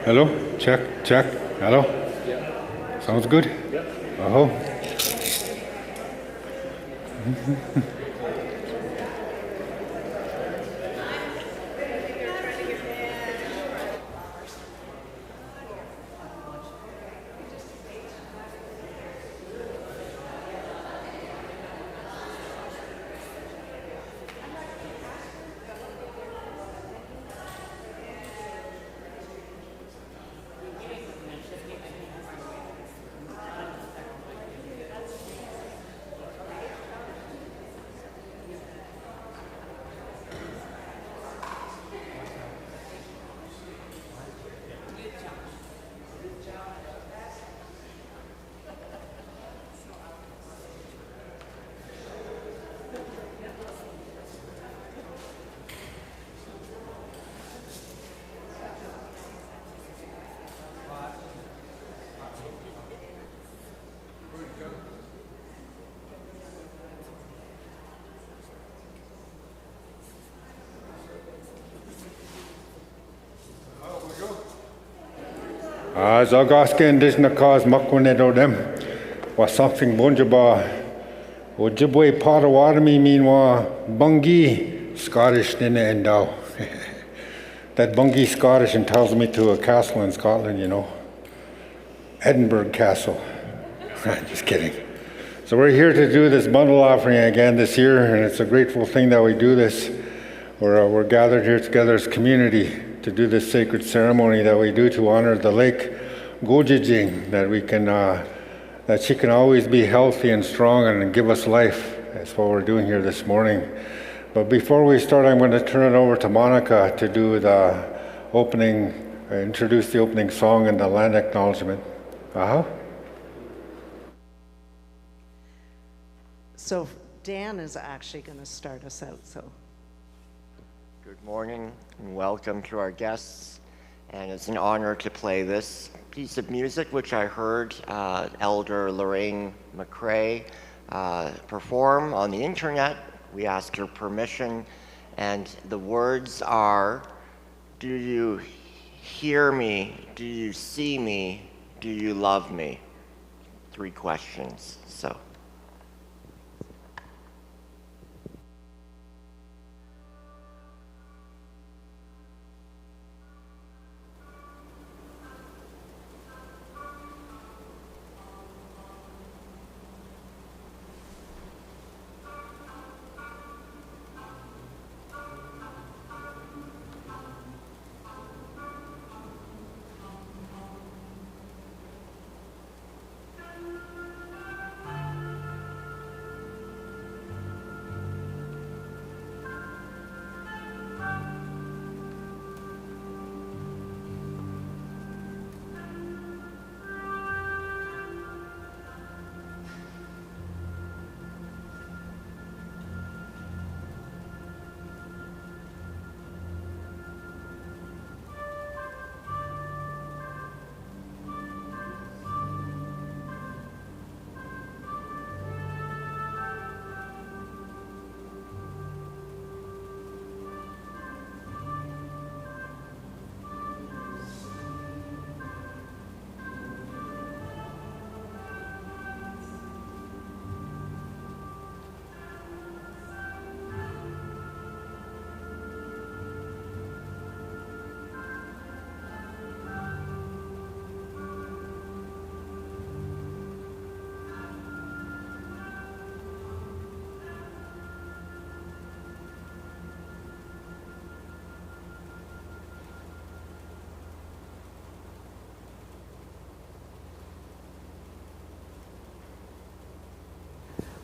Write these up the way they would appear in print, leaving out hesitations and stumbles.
Hello? Check, check. Hello? Yeah. Sounds good? Yep. Uh-huh. Zagaska Dishna cause Makwanedo them was something bunjaba Ojibwe Potawatomi meanwhile Bungie Scottish Nina and Dow. That Bungie Scottish and tells me to a castle in Scotland, you know. Edinburgh Castle. Just kidding. So we're here to do this bundle offering again this year, and it's a grateful thing that we do this. We're gathered here together as community to do this sacred ceremony that we do to honor the lake Gojijing, that she can always be healthy and strong and give us life. That's what we're doing here this morning. But before we start, I'm going to turn it over to Monica to do the opening, introduce the opening song and the land acknowledgement. So Dan is actually going to start us out. So. Good morning and welcome to our guests, and it's an honor to play this piece of music which I heard Elder Lorraine McCrae perform on the internet. We asked her permission, and the words are, do you hear me? Do you see me? Do you love me? 3 questions. So.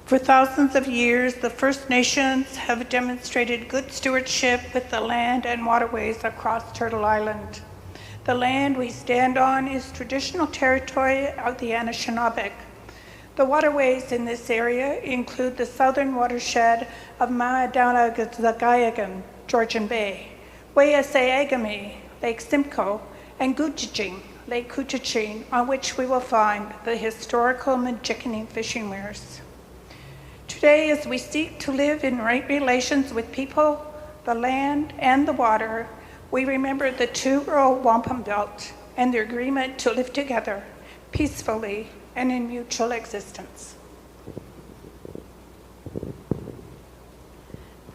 For thousands of years, the First Nations have demonstrated good stewardship with the land and waterways across Turtle Island. The land we stand on is traditional territory of the Anishinaabeg. The waterways in this area include the southern watershed of Maadaunagazagayagan, Georgian Bay, Wayaseagami, Lake Simcoe, and Gojijing, Lake Gojijing, on which we will find the historical Majickaning fishing weirs. Today, as we seek to live in right relations with people, the land, and the water, we remember the 2 Earl Wampum Belt and the agreement to live together peacefully and in mutual existence.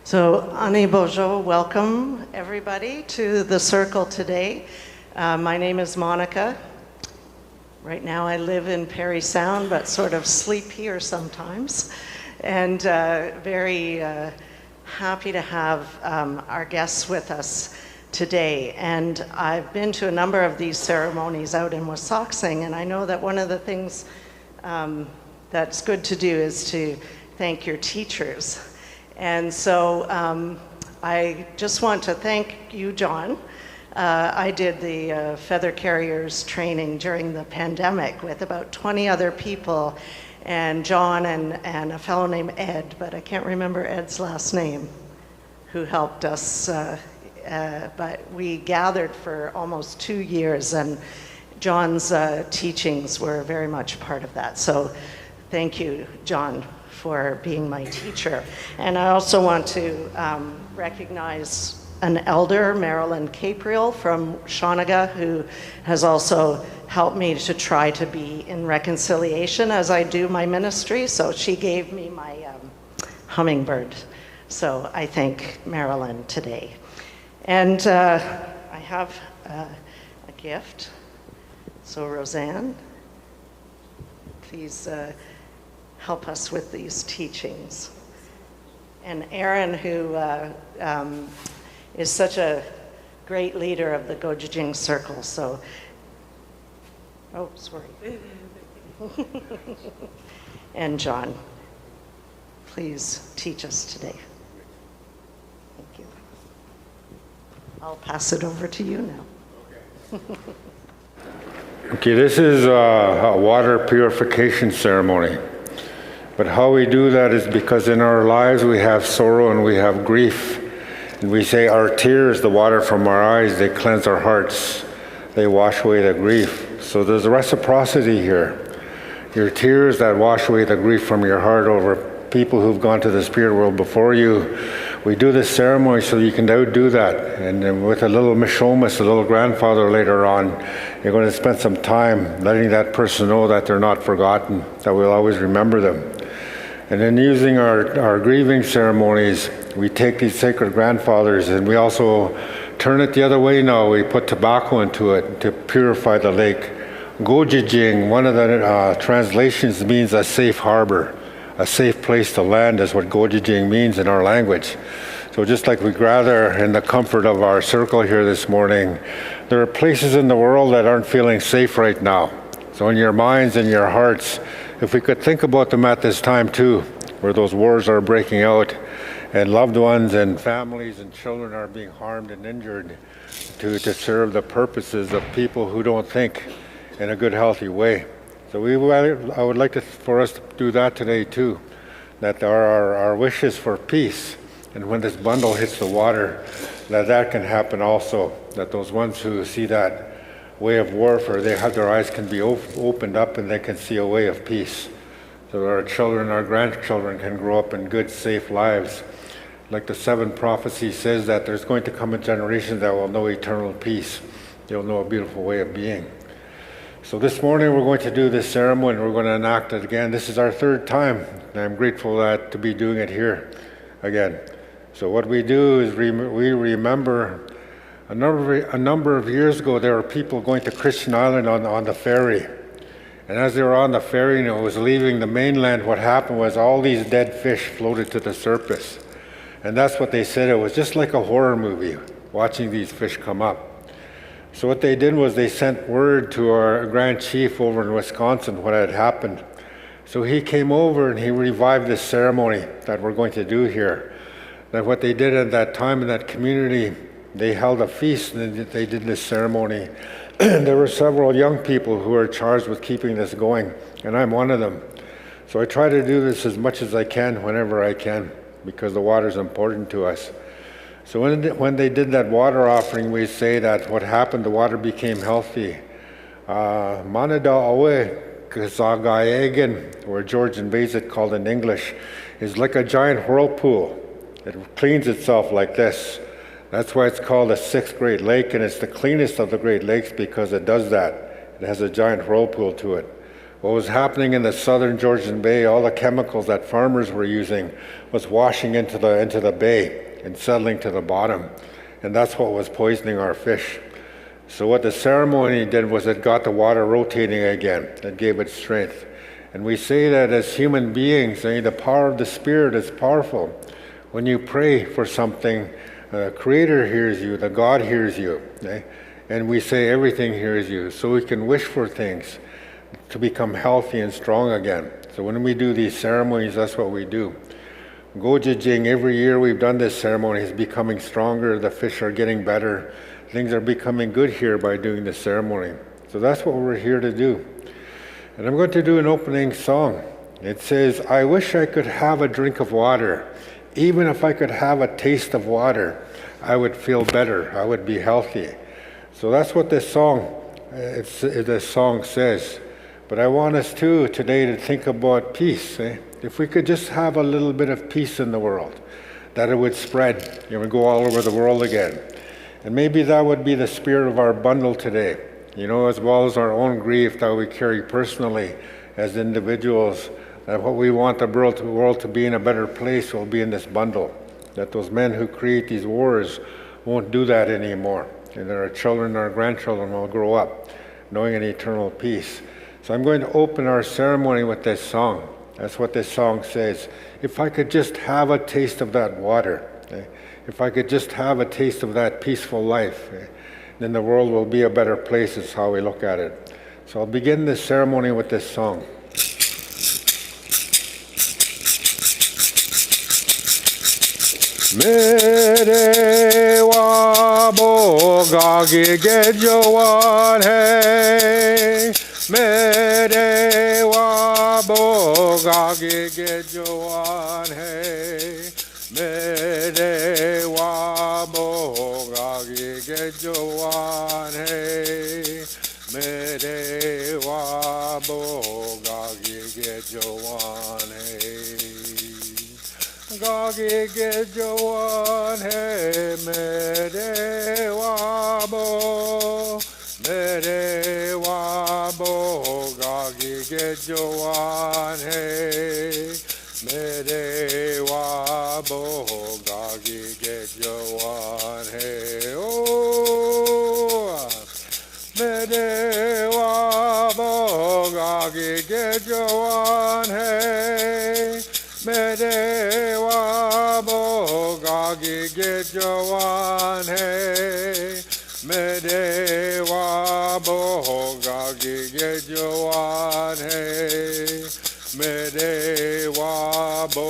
So, Ani Bojo, welcome everybody to the circle today. My name is Monica. Right now I live in Parry Sound, but sort of sleep here sometimes. And very happy to have our guests with us today. And I've been to a number of these ceremonies out in Wissahickon, and I know that one of the things that's good to do is to thank your teachers. And so I just want to thank you, John. I did the feather carriers training during the pandemic with about 20 other people, and John and a fellow named Ed, but I can't remember Ed's last name, who helped us. But we gathered for almost 2 years, and John's teachings were very much part of that. So thank you, John, for being my teacher. And I also want to recognize an elder, Marilyn Capriel from Shawniga, who has also helped me to try to be in reconciliation as I do my ministry. So she gave me my hummingbird. So I thank Marilyn today. And I have a gift. So Roseanne, please help us with these teachings. And Erin, who is such a great leader of the Gojijing circle. So, oh, sorry. And John, please teach us today. Thank you. I'll pass it over to you now. Okay, this is a water purification ceremony. But how we do that is because in our lives we have sorrow and we have grief. And we say our tears, the water from our eyes, they cleanse our hearts. They wash away the grief. So there's a reciprocity here. Your tears that wash away the grief from your heart over people who've gone to the spirit world before you. We do this ceremony so you can now do that. And then with a little Mishomas, a little grandfather later on, you're going to spend some time letting that person know that they're not forgotten, that we'll always remember them. And then using our grieving ceremonies, we take these sacred grandfathers and we also turn it the other way now. We put tobacco into it to purify the lake. Gojijing, one of the translations means a safe harbor, a safe place to land is what Gojijing means in our language. So just like we gather in the comfort of our circle here this morning, there are places in the world that aren't feeling safe right now. So in your minds and your hearts, if we could think about them at this time too, where those wars are breaking out and loved ones and families and children are being harmed and injured to serve the purposes of people who don't think in a good, healthy way. So I would like for us to do that today too, that our wishes for peace, and when this bundle hits the water, that can happen also, that those ones who see that way of warfare, their eyes can be opened up and they can see a way of peace. So our children, our grandchildren can grow up in good, safe lives. Like the 7 prophecy says that there's going to come a generation that will know eternal peace. They'll know a beautiful way of being. So this morning we're going to do this ceremony and we're going to enact it again. This is our 3rd time, and I'm grateful to be doing it here again. So what we do is we remember a number of years ago, there were people going to Christian Island on the ferry. And as they were on the ferry and it was leaving the mainland, what happened was all these dead fish floated to the surface. And that's what they said. It was just like a horror movie, watching these fish come up. So what they did was they sent word to our Grand Chief over in Wisconsin what had happened. So he came over and he revived this ceremony that we're going to do here. That what they did at that time in that community, they held a feast and they did this ceremony. There were several young people who are charged with keeping this going, and I'm one of them. So I try to do this as much as I can, whenever I can, because the water is important to us. So when they did that water offering, we say that what happened, the water became healthy. Manada Awe Kazagayagan, or George invades it called in English, is like a giant whirlpool. It cleans itself like this. That's why it's called the sixth Great Lake, and it's the cleanest of the Great Lakes because it does that. It has a giant whirlpool to it. What was happening in the southern Georgian Bay, all the chemicals that farmers were using was washing into the bay and settling to the bottom. And that's what was poisoning our fish. So what the ceremony did was it got the water rotating again. It gave it strength. And we say that as human beings, the power of the Spirit is powerful. When you pray for something, the Creator hears you, the God hears you. And we say everything hears you. So we can wish for things to become healthy and strong again. So when we do these ceremonies, that's what we do. Gojijing, every year we've done this ceremony, is becoming stronger, the fish are getting better, things are becoming good here by doing this ceremony. So that's what we're here to do. And I'm going to do an opening song. It says, I wish I could have a drink of water. Even if I could have a taste of water, I would feel better, I would be healthy. So that's what this song says. But I want us today to think about peace. If we could just have a little bit of peace in the world, that it would spread, it would go all over the world again. And maybe that would be the spirit of our bundle today, as well as our own grief that we carry personally as individuals, that what we want the world to be in a better place will be in this bundle, that those men who create these wars won't do that anymore, and that our children and our grandchildren will grow up knowing an eternal peace. So I'm going to open our ceremony with this song. That's what this song says. If I could just have a taste of that water, if I could just have a taste of that peaceful life, then the world will be a better place, is how we look at it. So I'll begin this ceremony with this song. Mere wa boga ge jowan hai, mere wa boga ge jowan hai, mere wa boga ge jowan hai, mere wa boga ge jowan hai. Gagi ge jawan hai, mere wabo, gagi ge jawan hai, mere wabo, gagi ge jawan hai, oh, mere wabo, gagi ge jawan hai, mere wabo gagi ge jawan hai, mere wabo gagi ge jawan hai, mere wabo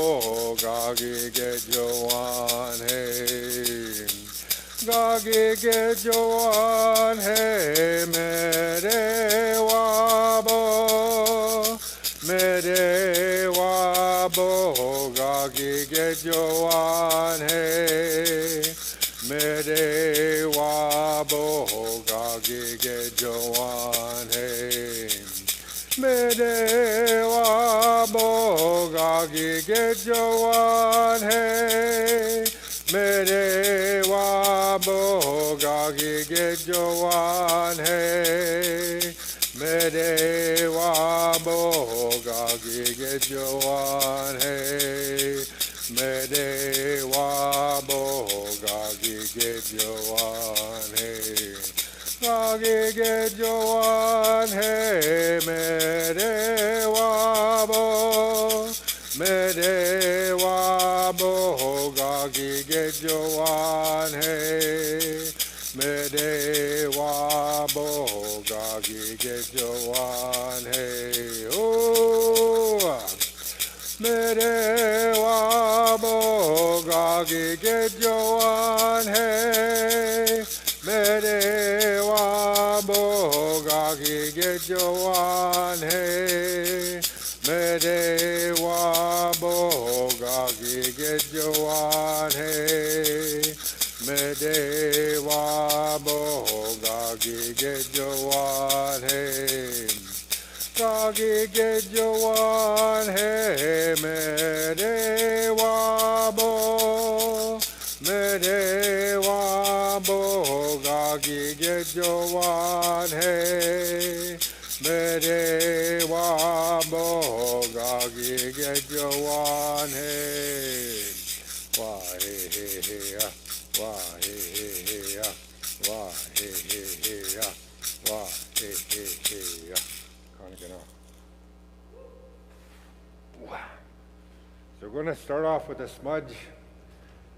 gagi ge jawan hai, gagi ge jawan hai, mere wabo, mere wabo gagi ge jawan hai, mere wabo gagi ge jawan hai, mere wabo gagi ge jawan hai, mere wabo gagi ge jawan hai, mere wabo gagi ge jawan hai, mere wabo gagi ge jawan hai, gagi ge jawan hai, mere wabo, mere wabo gagi ge jawan hai, mere wabo gagi ge jawan hai, oh, mere wabo gagi ge jawan hai, mere wabo gagi ge jawan hai, mere wabo gagi ge jawan hai, mere wabo gagi ge jawan hai, gagi ge jawan hai, mere wabo, mere wabo gagi gejowan he. Mere wa bo gagi gejowan he. Wa he he ya. Wa he he ya. Wa he he ya. Wa he he ya. Can't get off. So we're going to start off with a smudge.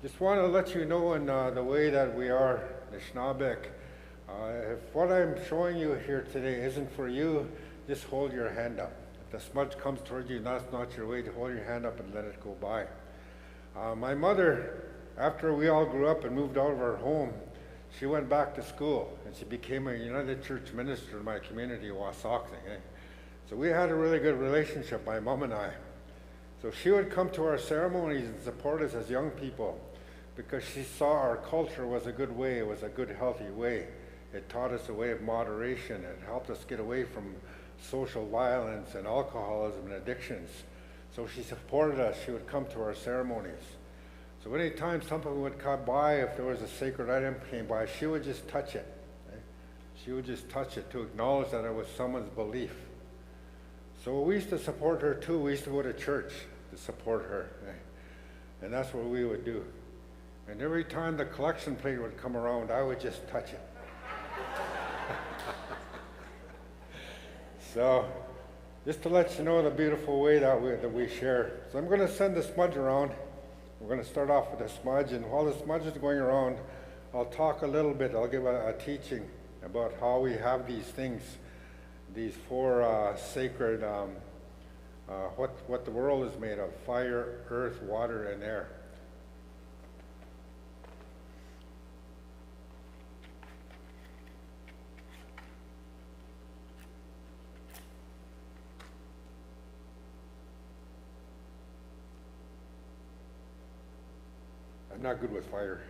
Just want to let you know in the way that we are, the Schnabek, if what I'm showing you here today isn't for you, just hold your hand up. If the smudge comes towards you, that's not your way, to hold your hand up and let it go by. My mother, after we all grew up and moved out of our home, she went back to school and she became a United Church minister in my community, Wasauksing. So we had a really good relationship, my mom and I. So she would come to our ceremonies and support us as young people because she saw our culture was a good way, it was a good, healthy way. It taught us a way of moderation. It helped us get away from social violence and alcoholism and addictions. So she supported us. She would come to our ceremonies. So anytime something would come by, if there was a sacred item came by, she would just touch it. She would just touch it to acknowledge that it was someone's belief. So we used to support her too. We used to go to church to support her. And that's what we would do. And every time the collection plate would come around, I would just touch it. So just to let you know the beautiful way that we share. So I'm going to send the smudge around. We're going to start off with a smudge. And while the smudge is going around, I'll talk a little bit. I'll give a teaching about how we have these things. These four sacred, what the world is made of: fire, earth, water, and air. I'm not good with fire.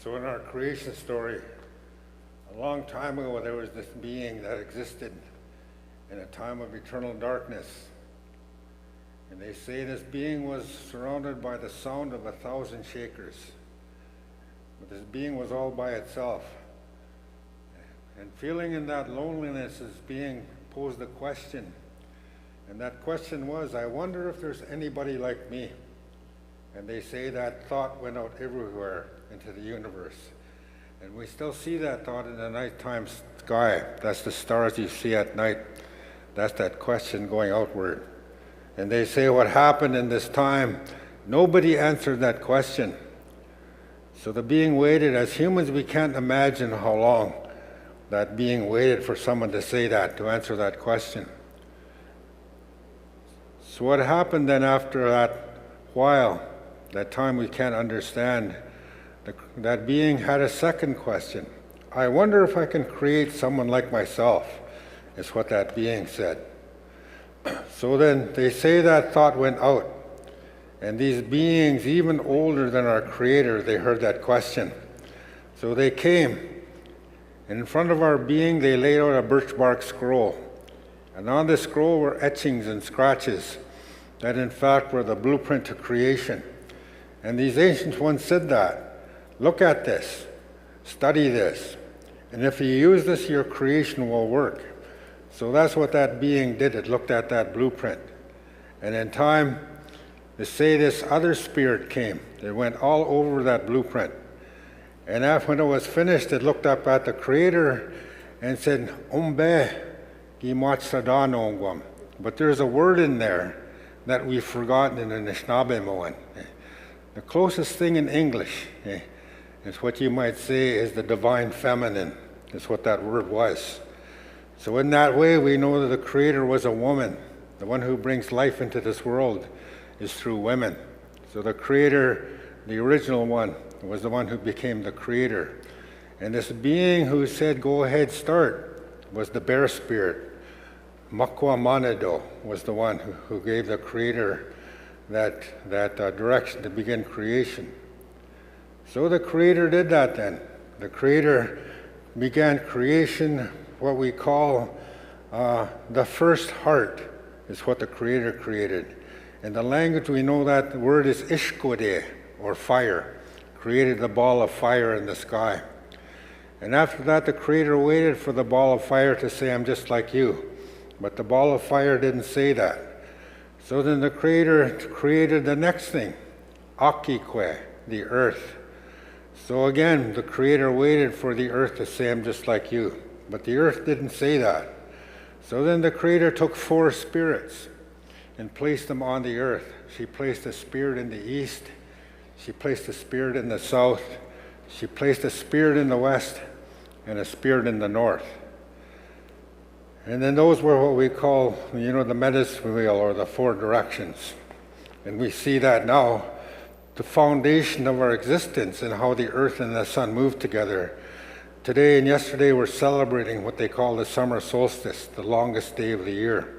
So in our creation story, a long time ago, there was this being that existed in a time of eternal darkness. And they say this being was surrounded by the sound of 1,000 shakers. But this being was all by itself. And feeling in that loneliness, this being posed a question. And that question was, I wonder if there's anybody like me. And they say that thought went out everywhere into the universe. And we still see that thought in the nighttime sky. That's the stars you see at night. That's that question going outward. And they say what happened in this time, nobody answered that question. So the being waited. As humans, we can't imagine how long that being waited for someone to say that, to answer that question. So what happened then after that while, that time we can't understand, that being had a second question. I wonder if I can create someone like myself, is what that being said. So then they say that thought went out, and these beings, even older than our Creator, they heard that question. So they came, and in front of our being they laid out a birch bark scroll. And on the scroll were etchings and scratches that in fact were the blueprint to creation. And these ancient ones said that. Look at this, study this, and if you use this, your creation will work. So that's what that being did. It looked at that blueprint. And in time, they say this other spirit came. It went all over that blueprint. And after when it was finished, it looked up at the Creator and said, Umbe Gimatsadano. But there's a word in there that we've forgotten in the Anishinaabe. The closest thing in English is what you might say is the divine feminine. That's what that word was. So in that way, we know that the Creator was a woman. The one who brings life into this world is through women. So the Creator, the original one, was the one who became the Creator. And this being who said, go ahead, start, was the bear spirit. Makwa Manado was the one who gave the Creator that direction to begin creation. So the Creator did that then. The Creator began creation, what we call the first heart is what the Creator created. In the language we know that the word is ishkode, or fire. Created the ball of fire in the sky. And after that the Creator waited for the ball of fire to say, I'm just like you. But the ball of fire didn't say that. So then the Creator created the next thing, Akikwe, the earth. So again, the Creator waited for the earth to say, I'm just like you. But the earth didn't say that. So then the Creator took 4 spirits and placed them on the earth. She placed a spirit in the east. She placed a spirit in the south. She placed a spirit in the west and a spirit in the north. And then those were what we call, the medicine wheel, or the 4 directions. And we see that now, the foundation of our existence and how the earth and the sun move together. Today and yesterday we're celebrating what they call the summer solstice, the longest day of the year.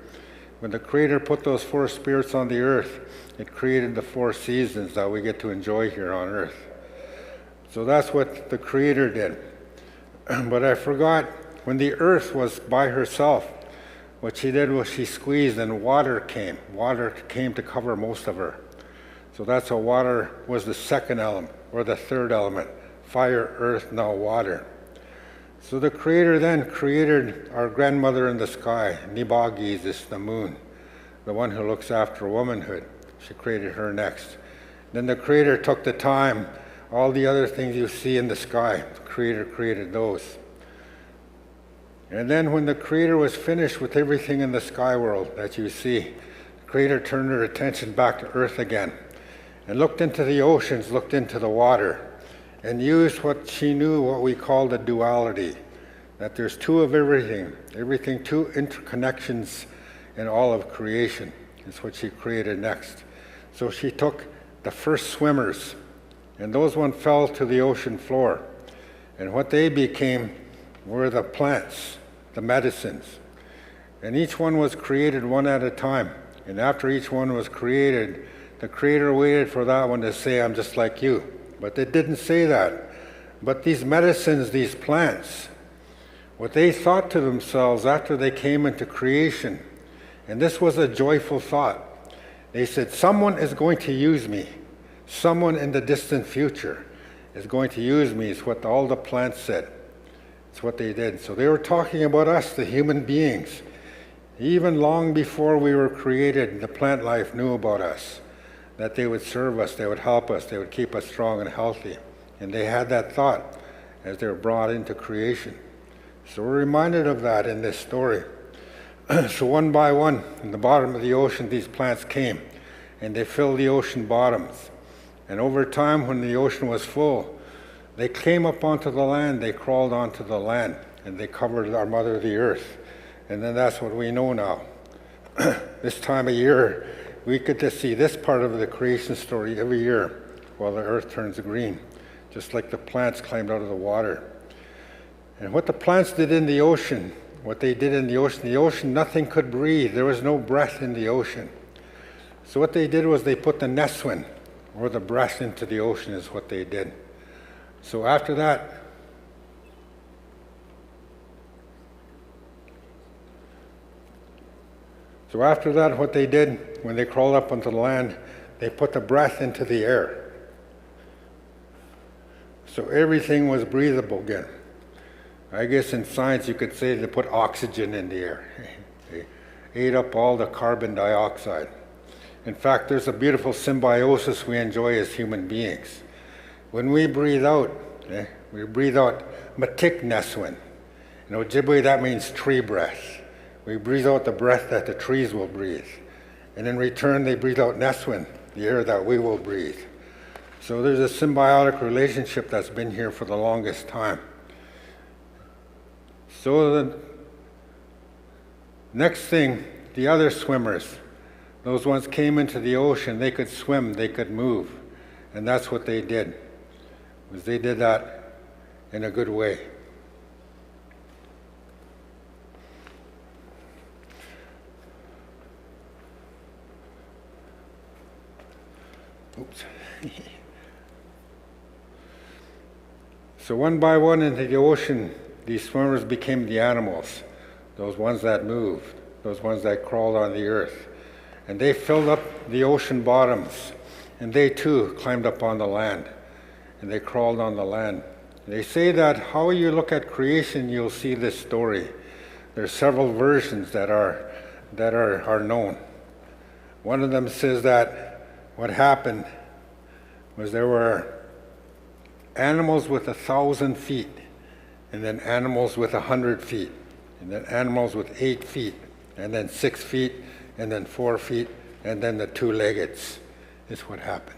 When the Creator put those 4 spirits on the earth, it created the 4 seasons that we get to enjoy here on earth. So that's what the Creator did. But I forgot, when the earth was by herself, what she did was she squeezed and water came. Water came to cover most of her. So that's how water was the second element, or the third element. Fire, earth, now water. So the Creator then created our grandmother in the sky, Nibagis, is the moon, the one who looks after womanhood. She created her next. Then the Creator took the time, all the other things you see in the sky, the Creator created those. And then when the Creator was finished with everything in the sky world that you see, the Creator turned her attention back to earth again and looked into the oceans, looked into the water, and used what she knew, what we call the duality, that there's 2 of everything, 2 interconnections in all of creation. Is what she created next. So she took the first swimmers, and those ones fell to the ocean floor. And what they became were the plants, the medicines. And each one was created one at a time. And after each one was created, the Creator waited for that one to say, I'm just like you. But they didn't say that. But these medicines, these plants, what they thought to themselves after they came into creation, and this was a joyful thought. They said, someone is going to use me. Someone in the distant future is going to use me, is what all the plants said. It's what they did. So they were talking about us, the human beings. Even long before we were created, the plant life knew about us, that they would serve us, they would help us, they would keep us strong and healthy. And they had that thought as they were brought into creation. So we're reminded of that in this story. So one by one, in the bottom of the ocean, these plants came, and they filled the ocean bottoms. And over time, when the ocean was full, they came up onto the land, they crawled onto the land, and they covered our mother, the earth. And then that's what we know now. This time of year, we get to see this part of the creation story every year while the earth turns green, just like the plants climbed out of the water. And what the plants did in the ocean, what they did in the ocean, nothing could breathe. There was no breath in the ocean. So what they did was they put the neswin, or the breath, into the ocean is what they did. So after that, what they did, when they crawled up onto the land, they put the breath into the air. So everything was breathable again. I guess in science you could say they put oxygen in the air. They ate up all the carbon dioxide. In fact, there's a beautiful symbiosis we enjoy as human beings. When we breathe out matik neswin. In Ojibwe, that means tree breath. We breathe out the breath that the trees will breathe. And in return, they breathe out neswin, the air that we will breathe. So there's a symbiotic relationship that's been here for the longest time. So the next thing, the other swimmers, those ones came into the ocean, they could swim, they could move. And that's what they did, was they did that in a good way. Oops. So one by one into the ocean, these swimmers became the animals, those ones that moved, those ones that crawled on the earth. And they filled up the ocean bottoms, and they too climbed up on the land, and they crawled on the land. They say that how you look at creation, you'll see this story. There's several versions that are known. One of them says that what happened was there were animals with 1,000 feet, and then animals with 100 feet, and then animals with 8 feet, and then 6 feet, and then 4 feet, and then the two-leggeds is what happened.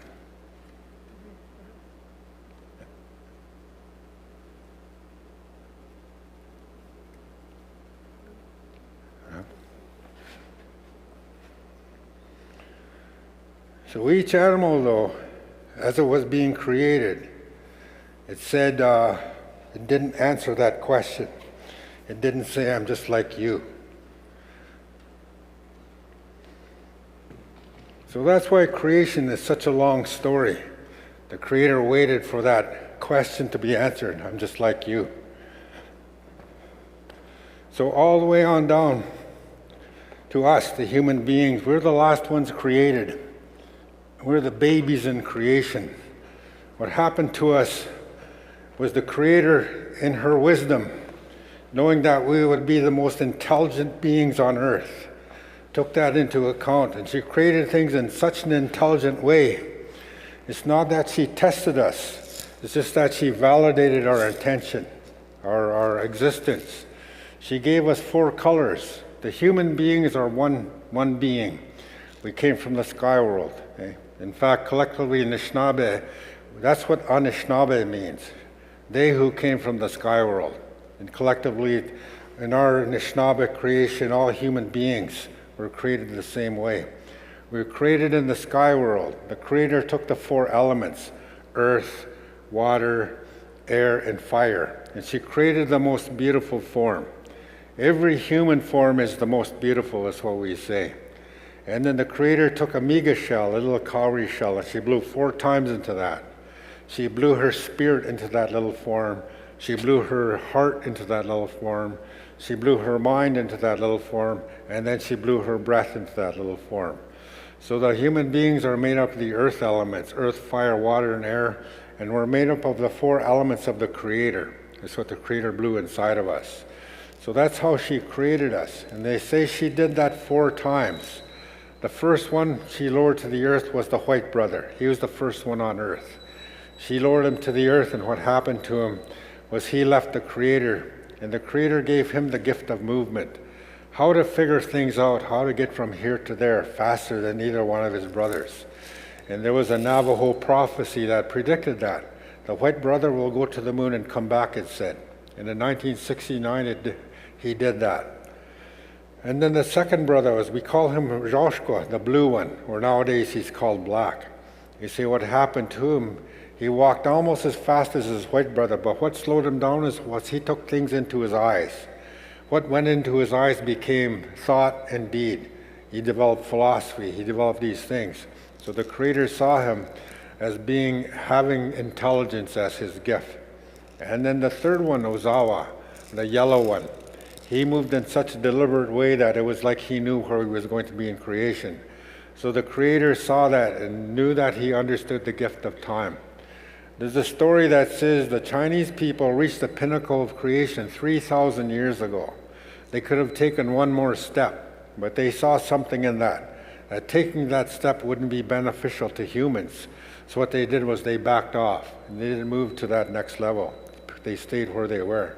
So each animal, though, as it was being created, it said it didn't answer that question. It didn't say, I'm just like you. So that's why creation is such a long story. The Creator waited for that question to be answered. I'm just like you. So all the way on down to us, the human beings, we're the last ones created. We're the babies in creation. What happened to us was the Creator, in her wisdom, knowing that we would be the most intelligent beings on earth, took that into account, and she created things in such an intelligent way. It's not that she tested us, it's just that she validated our intention, our existence. She gave us 4 colors. The human beings are one being. We came from the sky world. Okay? In fact, collectively, Anishinaabe, that's what Anishinaabe means. They who came from the sky world. And collectively, in our Anishinaabe creation, all human beings were created the same way. We were created in the sky world. The Creator took the 4 elements, earth, water, air, and fire, and she created the most beautiful form. Every human form is the most beautiful, is what we say. And then the Creator took a miga shell, a little cowrie shell, and she blew 4 times into that. She blew her spirit into that little form. She blew her heart into that little form. She blew her mind into that little form. And then she blew her breath into that little form. So the human beings are made up of the earth elements, earth, fire, water, and air. And we're made up of the 4 elements of the Creator. That's what the Creator blew inside of us. So that's how she created us. And they say she did that 4 times. The first one she lowered to the earth was the white brother. He was the first one on earth. She lowered him to the earth, and what happened to him was he left the Creator, and the Creator gave him the gift of movement. How to figure things out, how to get from here to there faster than either one of his brothers. And there was a Navajo prophecy that predicted that. The white brother will go to the moon and come back, it said. And in 1969, he did that. And then the second brother was, we call him Joshua, the blue one, or nowadays he's called black. You see what happened to him? He walked almost as fast as his white brother, but what slowed him down was he took things into his eyes. What went into his eyes became thought and deed. He developed philosophy, he developed these things. So the Creator saw him as having intelligence as his gift. And then the third one, Ozawa, the yellow one, he moved in such a deliberate way that it was like he knew where he was going to be in creation. So the Creator saw that and knew that he understood the gift of time. There's a story that says the Chinese people reached the pinnacle of creation 3,000 years ago. They could have taken one more step, but they saw something in that taking that step wouldn't be beneficial to humans. So what they did was they backed off, and they didn't move to that next level. They stayed where they were.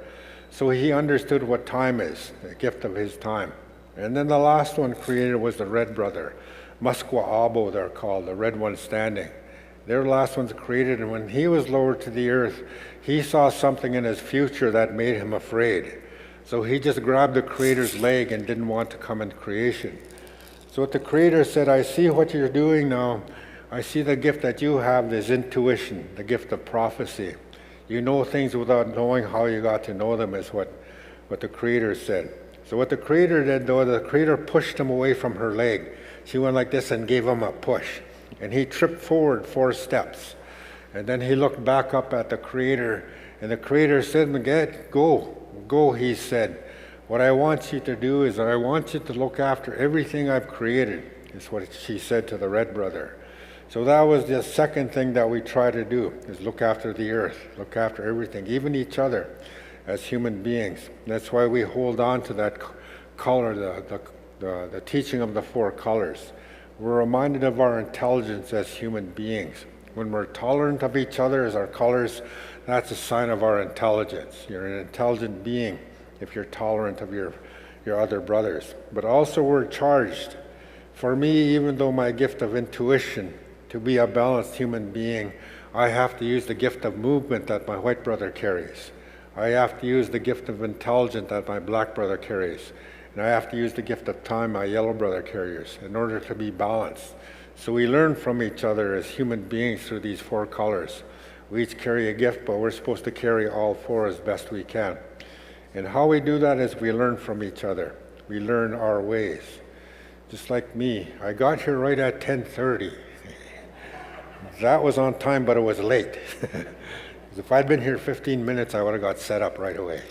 So he understood what time is, the gift of his time. And then the last one created was the Red Brother. Musquaabo, they're called, the red one standing. They're the last ones created, and when he was lowered to the earth, he saw something in his future that made him afraid. So he just grabbed the Creator's leg and didn't want to come in creation. So what the Creator said, I see what you're doing now. I see the gift that you have, this intuition, the gift of prophecy. You know things without knowing how you got to know them, is what the Creator said. So what the Creator did, though, the Creator pushed him away from her leg. She went like this and gave him a push. And he tripped forward 4 steps. And then he looked back up at the Creator, and the Creator said, go, he said. What I want you to do is I want you to look after everything I've created, is what she said to the Red Brother. So that was the second thing that we try to do, is look after the earth, look after everything, even each other as human beings. That's why we hold on to that color, the teaching of the 4 colors. We're reminded of our intelligence as human beings. When we're tolerant of each other as our colors, that's a sign of our intelligence. You're an intelligent being if you're tolerant of your other brothers. But also we're charged. For me, even though my gift of intuition, to be a balanced human being, I have to use the gift of movement that my white brother carries. I have to use the gift of intelligence that my black brother carries. And I have to use the gift of time my yellow brother carries in order to be balanced. So we learn from each other as human beings through these 4 colors. We each carry a gift, but we're supposed to carry all 4 as best we can. And how we do that is we learn from each other. We learn our ways. Just like me, I got here right at 10:30. That was on time, but it was late. If I'd been here 15 minutes, I would have got set up right away.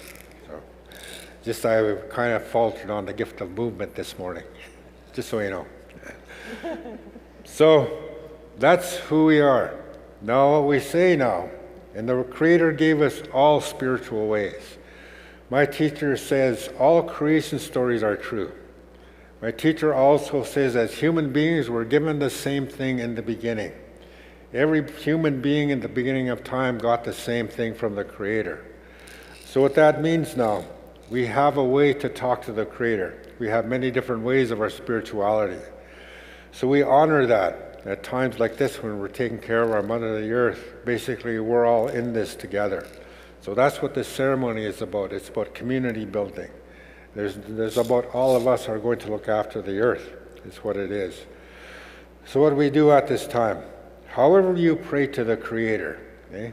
So I kind of faltered on the gift of movement this morning, just so you know. So that's who we are. Now what we say now, and the Creator gave us all spiritual ways. My teacher says all creation stories are true. My teacher also says as human beings we're given the same thing in the beginning. Every human being in the beginning of time got the same thing from the Creator. So what that means now, we have a way to talk to the Creator. We have many different ways of our spirituality. So we honor that at times like this when we're taking care of our Mother the Earth. Basically, we're all in this together. So that's what this ceremony is about. It's about community building. There's about all of us are going to look after the earth. It's what it is. So what do we do at this time? However you pray to the Creator,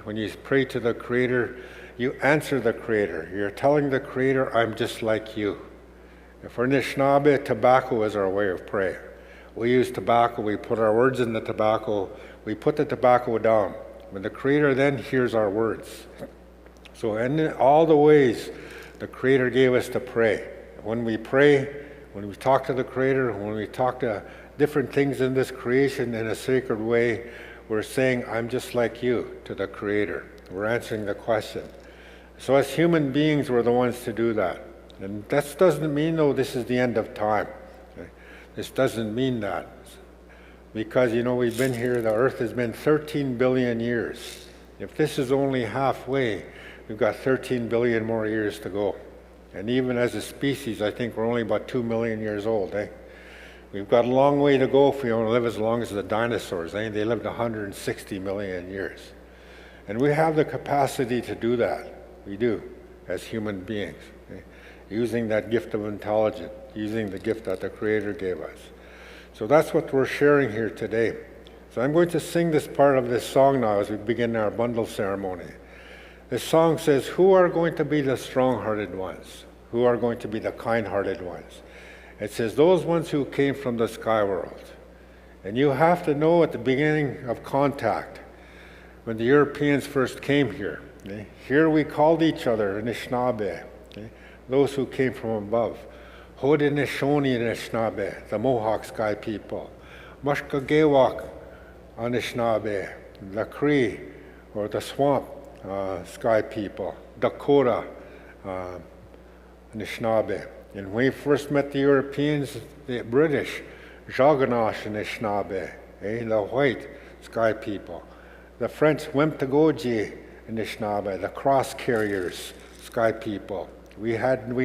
when you pray to the Creator, you answer the Creator. You're telling the Creator, I'm just like you. For Anishinaabe, tobacco is our way of prayer. We use tobacco, we put our words in the tobacco, we put the tobacco down. When the Creator then hears our words. So in all the ways the Creator gave us to pray. When we pray, when we talk to the Creator, when we talk to different things in this creation in a sacred way, we're saying, I'm just like you to the Creator. We're answering the question. So as human beings, we're the ones to do that. And that doesn't mean, though, this is the end of time. This doesn't mean that. Because, we've been here, the earth has been 13 billion years. If this is only halfway, we've got 13 billion more years to go. And even as a species, I think we're only about 2 million years old. We've got a long way to go if we want to live as long as the dinosaurs. They lived 160 million years. And we have the capacity to do that. We do, as human beings. Using that gift of intelligence, using the gift that the Creator gave us. So that's what we're sharing here today. So I'm going to sing this part of this song now as we begin our bundle ceremony. This song says, who are going to be the strong-hearted ones? Who are going to be the kind-hearted ones? It says, those ones who came from the sky world. And you have to know at the beginning of contact, when the Europeans first came here, here we called each other Anishinaabe, those who came from above. Haudenosaunee Anishinaabe, the Mohawk Sky people. Mushkagewak Anishinaabe, the Cree, or the swamp Sky people, Dakota, Anishinaabe. And when we first met the Europeans, the British, Jaganash Anishinaabe, the white Sky people. The French, Wemptagoji Anishinaabe, the cross carriers, Sky people. We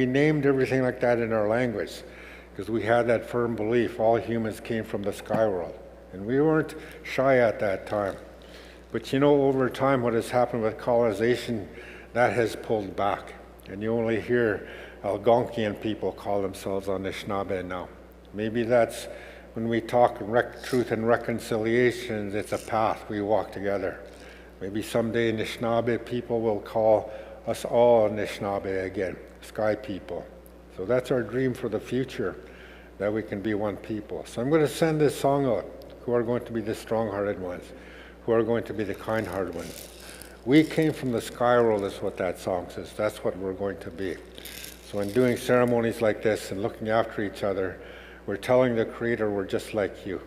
named everything like that in our language because we had that firm belief all humans came from the sky world. And we weren't shy at that time. But over time what has happened with colonization, that has pulled back. And you only hear Algonquian people call themselves Anishinaabe now. Maybe that's when we talk truth and reconciliation, it's a path we walk together. Maybe someday Anishinaabe people will call us all Anishinaabe again, Sky people. So that's our dream for the future, that we can be one people. So I'm going to send this song out, who are going to be the strong-hearted ones, who are going to be the kind-hearted ones. We came from the sky world is what that song says. That's what we're going to be. So in doing ceremonies like this and looking after each other, we're telling the Creator we're just like you.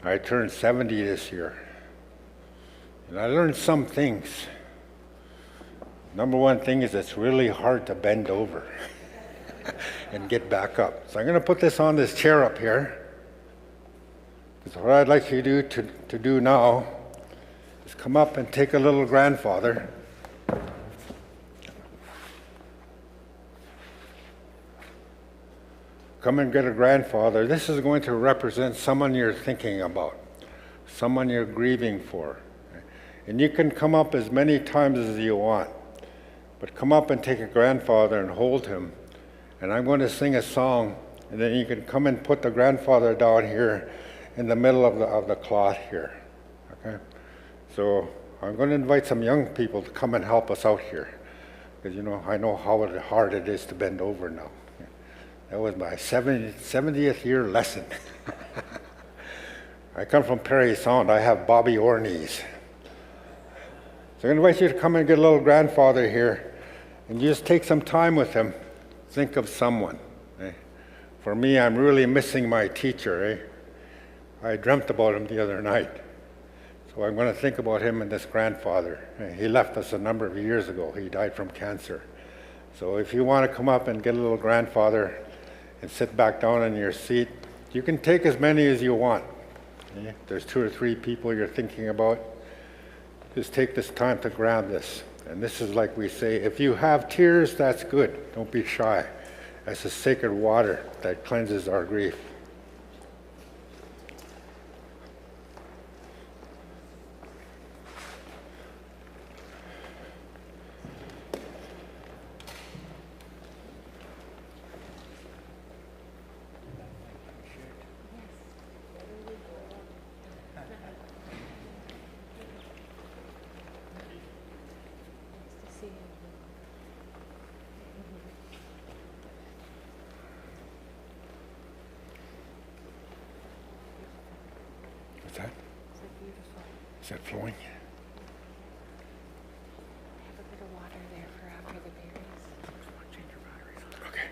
I turned 70 this year. And I learned some things. Number one thing is it's really hard to bend over and get back up. So I'm going to put this on this chair up here. Because what I'd like you to do now is come up and take a little grandfather. Come and get a grandfather. This is going to represent someone you're thinking about, someone you're grieving for. And you can come up as many times as you want, but come up and take a grandfather and hold him. And I'm going to sing a song, and then you can come and put the grandfather down here in the middle of the cloth here. Okay? So I'm going to invite some young people to come and help us out here, because I know how hard it is to bend over now. That was my 70th year lesson. I come from Parry Sound. I have Bobby Orr knees. So I invite you to come and get a little grandfather here and just take some time with him. Think of someone. For me, I'm really missing my teacher. I dreamt about him the other night. So I'm going to think about him and this grandfather. He left us a number of years ago. He died from cancer. So if you want to come up and get a little grandfather and sit back down in your seat, you can take as many as you want. If there's 2 or 3 people you're thinking about, just take this time to grab this. And this is like we say, if you have tears, that's good. Don't be shy. That's a sacred water that cleanses our grief. What's that? Is that flowing? Have a bit of water there for after the berries. Okay.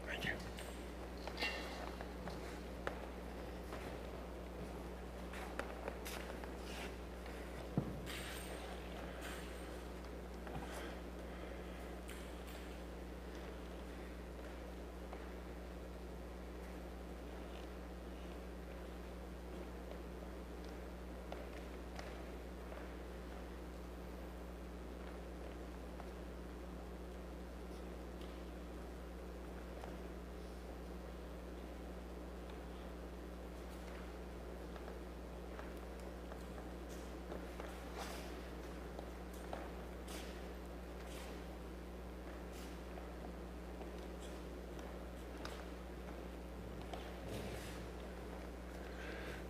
Thank you.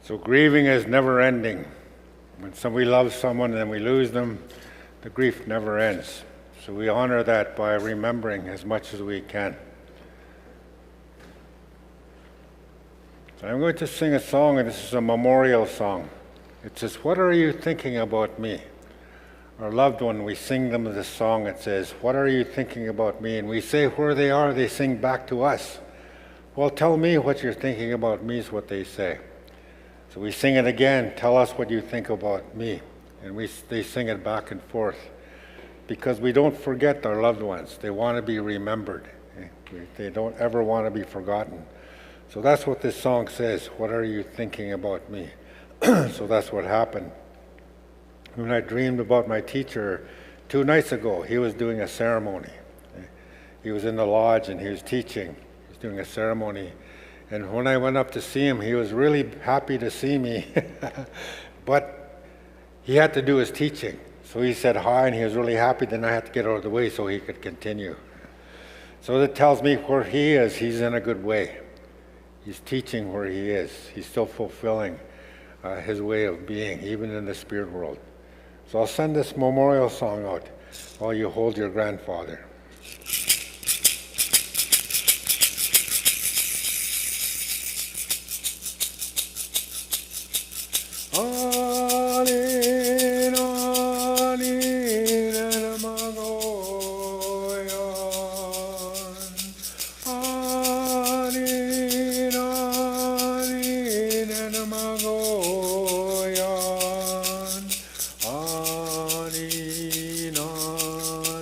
So grieving is never ending. When we love someone and we lose them, the grief never ends. So we honor that by remembering as much as we can. So I'm going to sing a song, and this is a memorial song. It says, "What are you thinking about me?" Our loved one, we sing them this song. It says, "What are you thinking about me?" And we say where they are, they sing back to us. "Well, tell me what you're thinking about me," is what they say. So we sing it again, "Tell us what you think about me." And they sing it back and forth. Because we don't forget our loved ones. They want to be remembered. They don't ever want to be forgotten. So that's what this song says. What are you thinking about me? So that's what happened. When I dreamed about my teacher 2 nights ago, he was doing a ceremony. He was in the lodge and he was teaching. He was doing a ceremony. And when I went up to see him, he was really happy to see me. But he had to do his teaching. So he said hi, and he was really happy. Then I had to get out of the way so he could continue. So that tells me where he is, he's in a good way. He's teaching where he is. He's still fulfilling his way of being, even in the spirit world. So I'll send this memorial song out. while you hold your grandfather. Alin, alin, enamagoyan. Alin, alin, enamagoyan. Alin,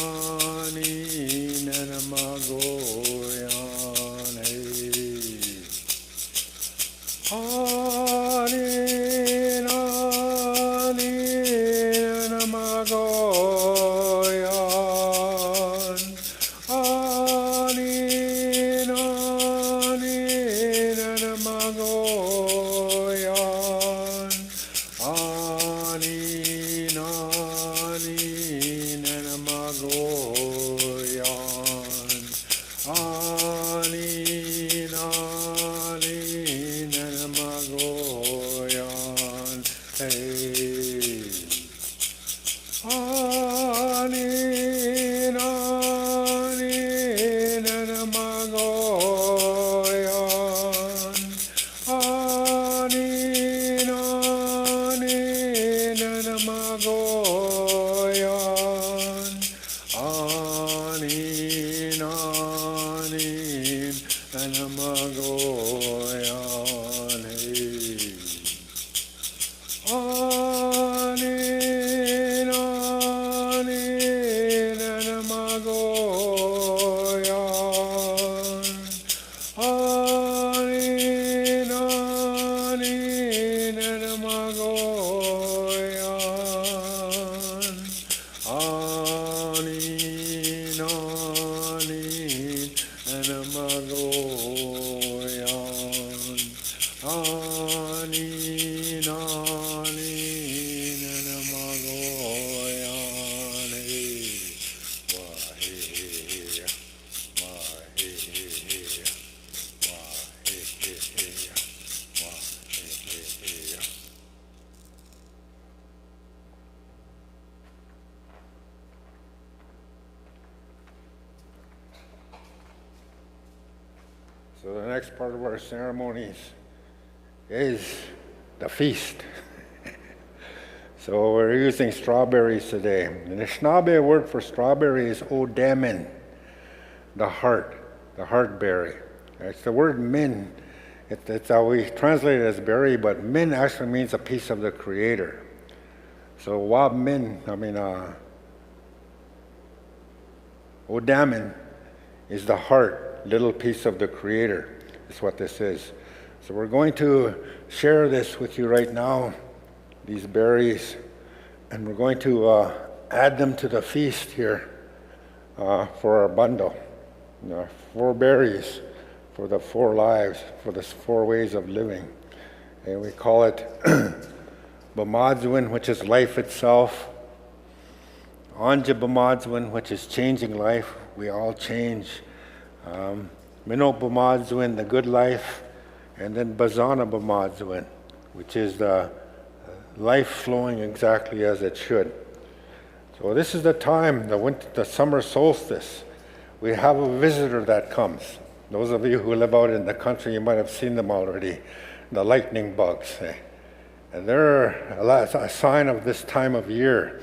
alin, enamagoyan. Alin, alin, enamagoyan. Alin, alin, enamagoyan. Alin, alin, enamagoyan. Alin, alin, enamagoyan. Alin, alin, enamagoyan. Hey. Alin, alin, enamagoyan. Alin, alin, enamagoyan. Alin, alin, enamagoyan. Hey. Alin, alin, enamagoyan. Alin, alin, enamagoyan. Alin, alin, enamagoyan. Alin, alin, enamagoyan. Waheya, waheya, waheya, waheya. So the next part of our ceremonies is the feast. So we're using strawberries today. And the Anishinaabe word for strawberry is odemin, the heart berry. It's the word min. It's how we translate it as berry, but min actually means a piece of the Creator. So wab min, odamin is the heart, little piece of the Creator. That's what this is. So we're going to share this with you right now, these berries, and we're going to add them to the feast here for our bundle. 4 berries for the 4 lives, for the 4 ways of living. And we call it Bamadzwin, which is life itself. Anja Bamadzwin, which is changing life. We all change. Minot Bamadzwin, the good life. And then Bazana Bamadzwin, which is the life flowing exactly as it should. So this is the time, the summer solstice. We have a visitor that comes. Those of you who live out in the country, you might have seen them already, the lightning bugs. And they're a sign of this time of year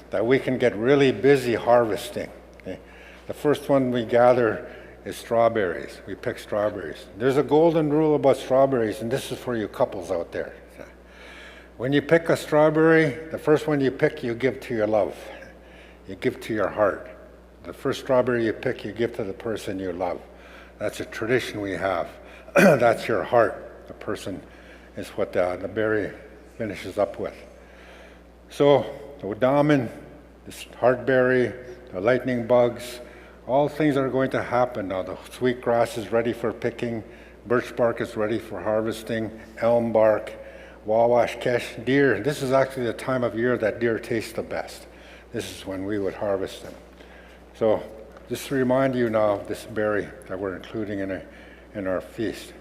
that we can get really busy harvesting. The first one we gather is strawberries. We pick strawberries. There's a golden rule about strawberries, and this is for you couples out there. When you pick a strawberry, the first one you pick, you give to your love. You give to your heart. The first strawberry you pick, you give to the person you love. That's a tradition we have. That's your heart. The person is what the berry finishes up with. So, the Udaman, this heartberry, the lightning bugs, all things are going to happen now. The sweet grass is ready for picking, birch bark is ready for harvesting, elm bark, wawash kesh, deer. This is actually the time of year that deer taste the best. This is when we would harvest them. So just to remind you now of this berry that we're including in our feast.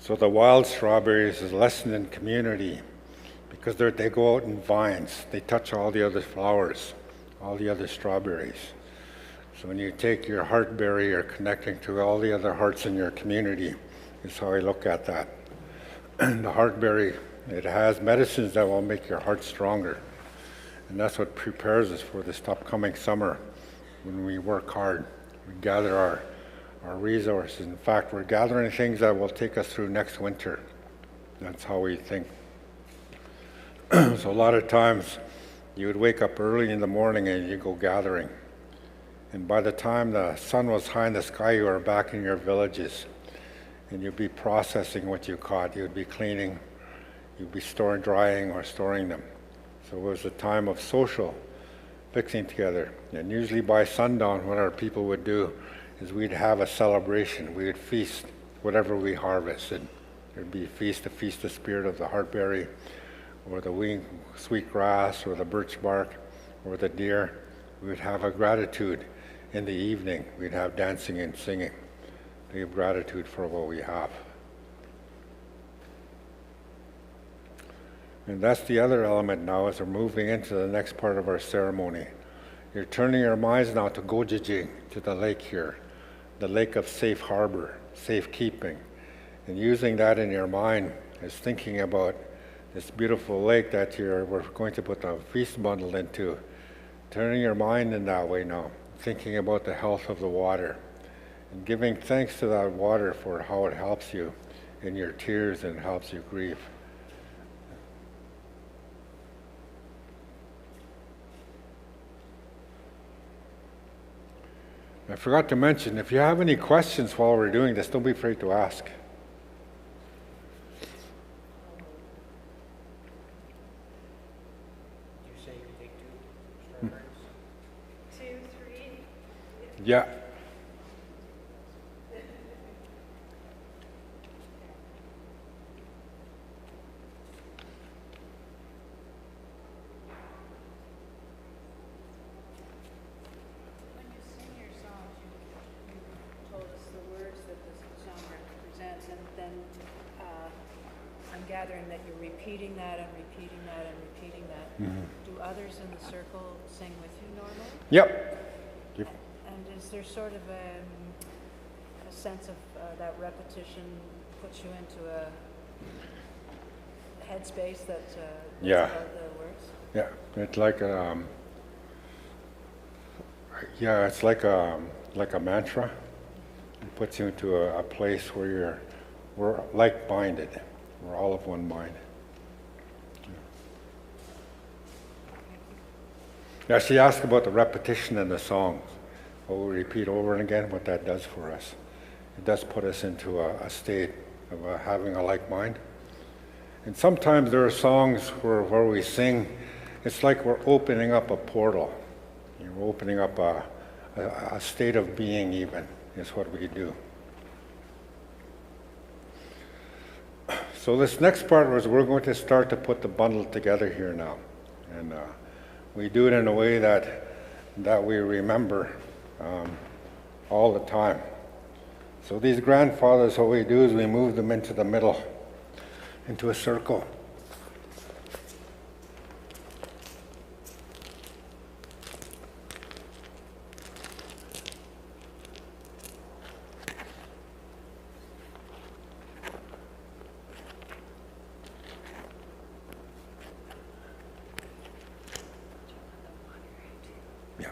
So the wild strawberries is a lesson in community because they go out in vines. They touch all the other flowers, all the other strawberries. So when you take your heartberry, you're connecting to all the other hearts in your community, is how I look at that. The heartberry, it has medicines that will make your heart stronger. And that's what prepares us for this upcoming summer when we work hard. We gather our resources. In fact, we're gathering things that will take us through next winter. That's how we think. So a lot of times you would wake up early in the morning and you go gathering. And by the time the sun was high in the sky, you were back in your villages. And you'd be processing what you caught. You'd be cleaning. You'd be drying or storing them. So it was a time of social fixing together. And usually by sundown, what our people would do is we'd have a celebration. We would feast whatever we harvested. There'd be a feast to feast the spirit of the heartberry, or the sweet grass, or the birch bark, or the deer. We would have a gratitude in the evening. We'd have dancing and singing to give gratitude for what we have. And that's the other element now as we're moving into the next part of our ceremony. You're turning your minds now to Gojijing, to the lake here, the lake of safe harbor, safekeeping, and using that in your mind as thinking about this beautiful lake that we're going to put a feast bundle into, turning your mind in that way now, thinking about the health of the water, and giving thanks to that water for how it helps you in your tears and helps you grieve. I forgot to mention, if you have any questions while we're doing this, don't be afraid to ask. You say you take 2 strawberries? 2, 3. Yeah. When you sing your songs, you told us the words that the song represents, and then I'm gathering that you're repeating that and repeating that and repeating that. Do others in the circle sing with you normally? Yep. And is there sort of a sense of that repetition puts you into a headspace that Yeah. about the words? Yeah. It's like it's like a mantra. It puts you into a place where we're like-minded. We're all of one mind. Yeah, she asked about the repetition in the songs. What we repeat over and again, what that does for us. It does put us into a state of having a like mind. And sometimes there are songs where we sing, it's like we're opening up a portal. We're opening up a state of being even, is what we do. So this next part was we're going to start to put the bundle together here now. And we do it in a way that we remember all the time. So these grandfathers, what we do is we move them into the middle, into a circle. Yeah.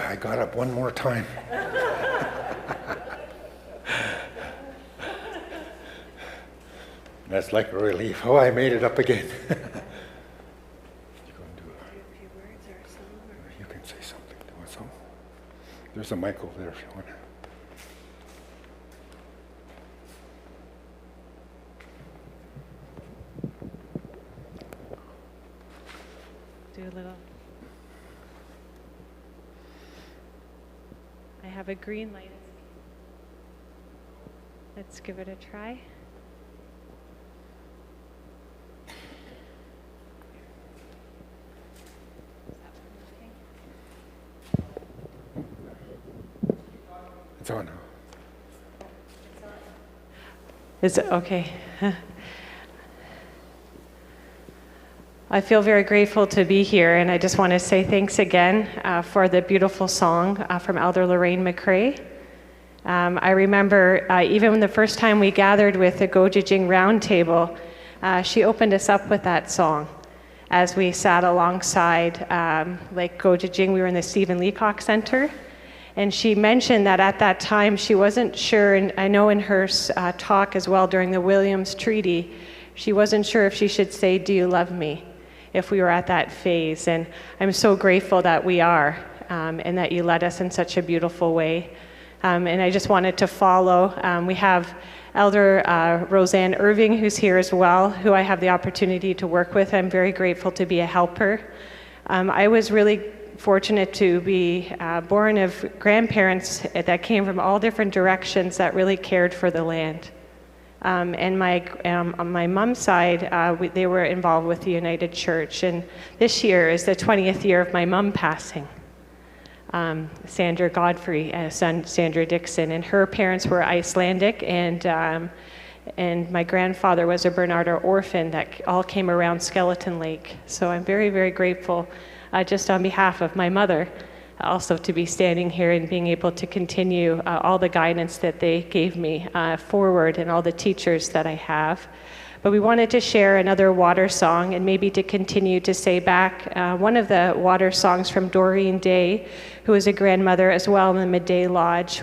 I got up one more time. That's like a relief. Oh, I made it up again. You go and do it. A few words or a song or You can say something. Do you want something? There's a mic over there if you want. do a little. I have a green light. Let's give it a try. Is it okay? I feel very grateful to be here, and I just want to say thanks again for the beautiful song from Elder Lorraine McCrae. I remember even the first time we gathered with the Gojijing Roundtable, she opened us up with that song as we sat alongside Lake Gojijing. We were in the Stephen Leacock Center, and she mentioned that at that time she wasn't sure, and I know in her talk as well during the Williams Treaty, she wasn't sure if she should say, "Do you love me?" if we were at that phase. And I'm so grateful that we are, and that you led us in such a beautiful way. And I just wanted to follow. We have Elder Roseanne Irving, who's here as well, who I have the opportunity to work with. I'm very grateful to be a helper. I was really fortunate to be born of grandparents that came from all different directions that really cared for the land. And on my mom's side, they were involved with the United Church. And this year is the 20th year of my mom passing. Sandra Godfrey, son Sandra Dixon, and her parents were Icelandic, and my grandfather was a Bernarder orphan that all came around Skeleton Lake. So I'm very, very grateful, just on behalf of my mother, also to be standing here and being able to continue all the guidance that they gave me forward, and all the teachers that I have. But we wanted to share another water song, and maybe to continue to say back one of the water songs from Doreen Day, who was a grandmother as well in the Midday Lodge.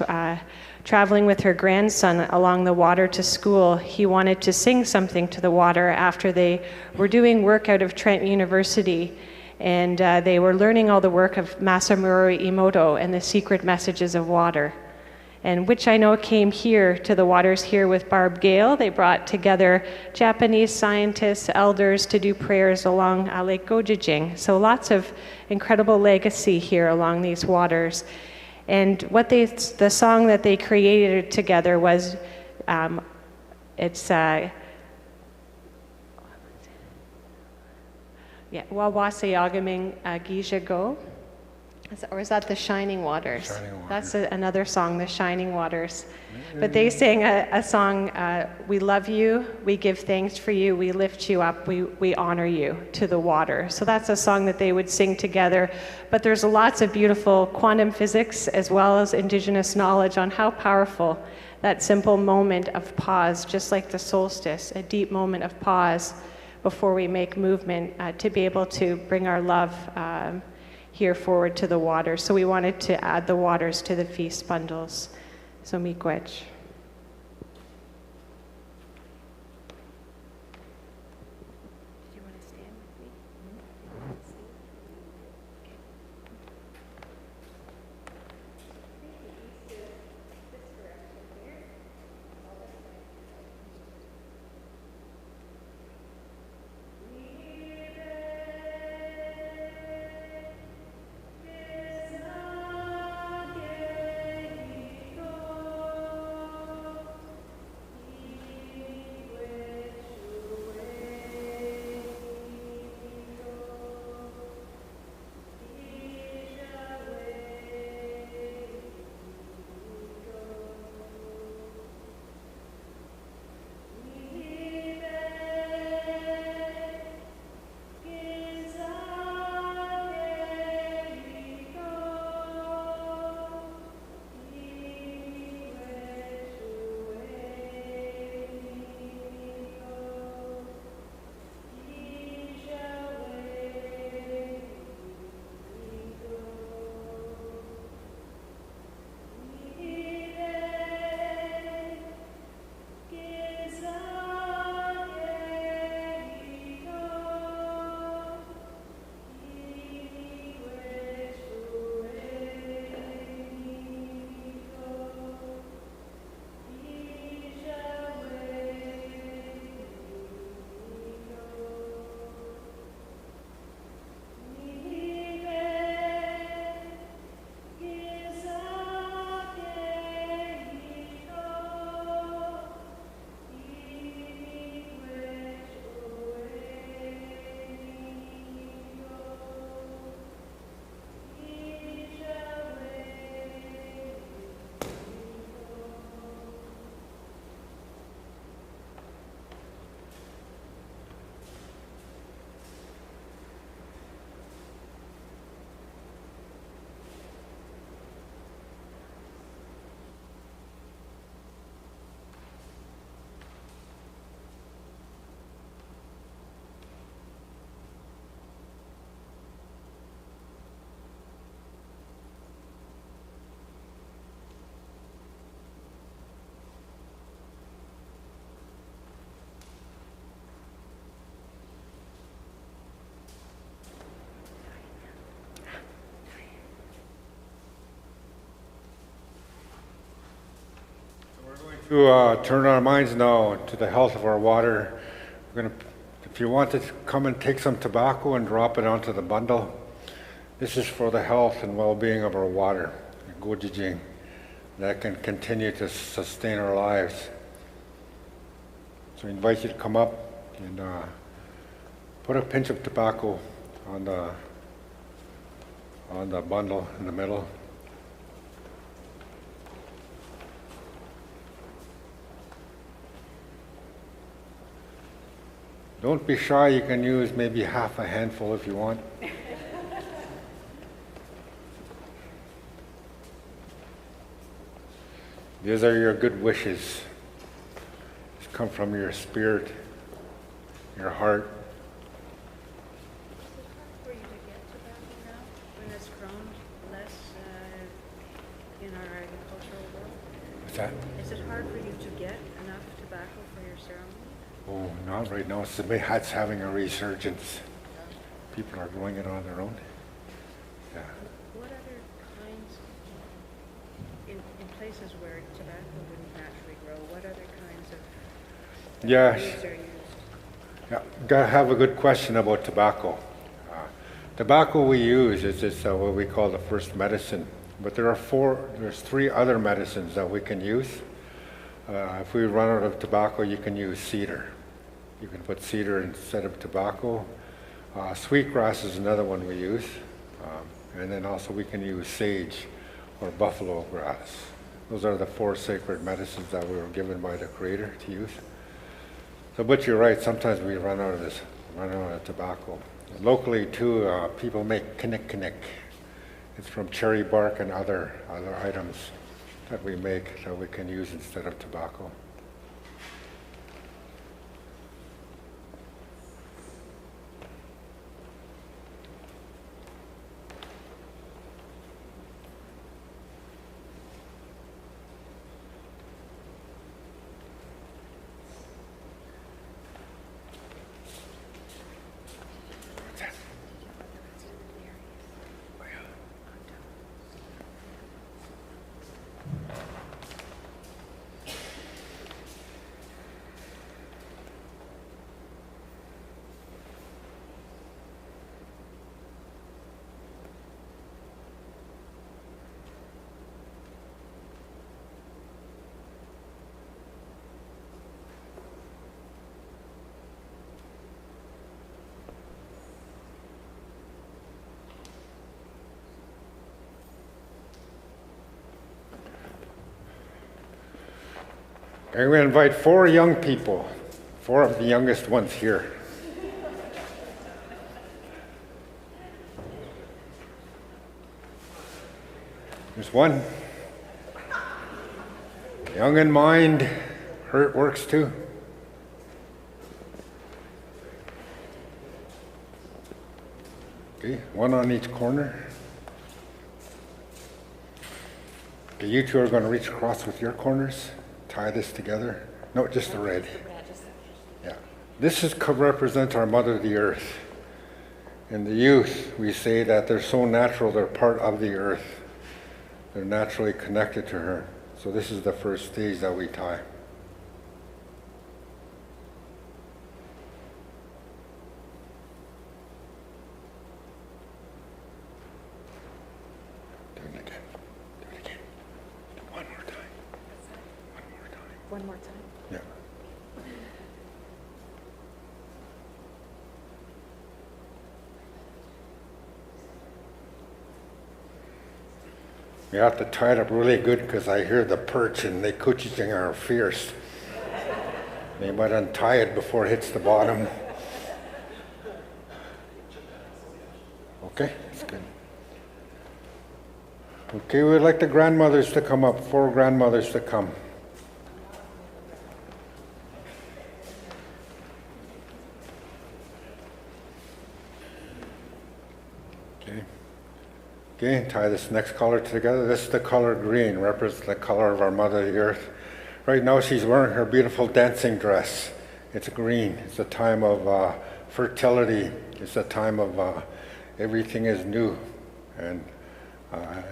Traveling with her grandson along the water to school, he wanted to sing something to the water after they were doing work out of Trent University. And they were learning all the work of Masamuro Emoto and the secret messages of water, and which I know came here to the waters here with Barb Gale. They brought together Japanese scientists, elders to do prayers along Lake Gojijing. So lots of incredible legacy here along these waters. And the song that they created together was, Wawase Yagaming Gija Go. Or is that the Shining Waters? That's another song, the Shining Waters. But they sang a song, we love you, we give thanks for you, we lift you up, we honor you to the water. So that's a song that they would sing together. But there's lots of beautiful quantum physics as well as indigenous knowledge on how powerful that simple moment of pause, just like the solstice, a deep moment of pause before we make movement, to be able to bring our love here forward to the water. So we wanted to add the waters to the feast bundles. So miigwech. Do you want to stand with me? To turn our minds now to the health of our water, we're going to, if you want to come and take some tobacco and drop it onto the bundle, this is for the health and well-being of our water, Gojijing, that can continue to sustain our lives. So I invite you to come up and put a pinch of tobacco on the bundle in the middle. Don't be shy, you can use maybe half a handful if you want. These are your good wishes. These come from your spirit, your heart. Is it hard for you to get tobacco now when it's grown less in our agricultural world? What's that? Is it hard for you to get enough tobacco for your ceremony? Oh, not right now. It's having a resurgence. People are growing it on their own. Yeah. What other kinds, in places where tobacco wouldn't naturally grow, what other kinds of Yes. leaves are used? Yeah. Gotta have a good question about tobacco. Tobacco we use is what we call the first medicine. But there's 3 other medicines that we can use. If we run out of tobacco, you can use cedar. You can put cedar instead of tobacco. Sweetgrass is another one we use. And then also we can use sage or buffalo grass. Those are the 4 sacred medicines that we were given by the Creator to use. So, but you're right, sometimes we run out of tobacco. Locally too, people make kinnick. It's from cherry bark and other items that we make that we can use instead of tobacco. I'm going to invite 4 young people, 4 of the youngest ones here. There's one. Young in mind, hurt works too. Okay, 1 on each corner. Okay, you 2 are going to reach across with your corners. Tie this together. No, just the red. Yeah. This represents our Mother, the Earth. In the youth, we say that they're so natural, they're part of the earth. They're naturally connected to her. So this is the first stage that we tie. Do it again. Do it again. Do it one more time. One more time. Yeah. You have to tie it up really good because I hear the perch and the Gojijing are fierce. You might untie it before it hits the bottom. Okay, that's good. Okay, we'd like the grandmothers to come up, 4 grandmothers to come. Okay, tie this next color together. This is the color green, represents the color of our Mother the Earth. Right now she's wearing her beautiful dancing dress. It's green. It's a time of fertility. It's a time of everything is new. And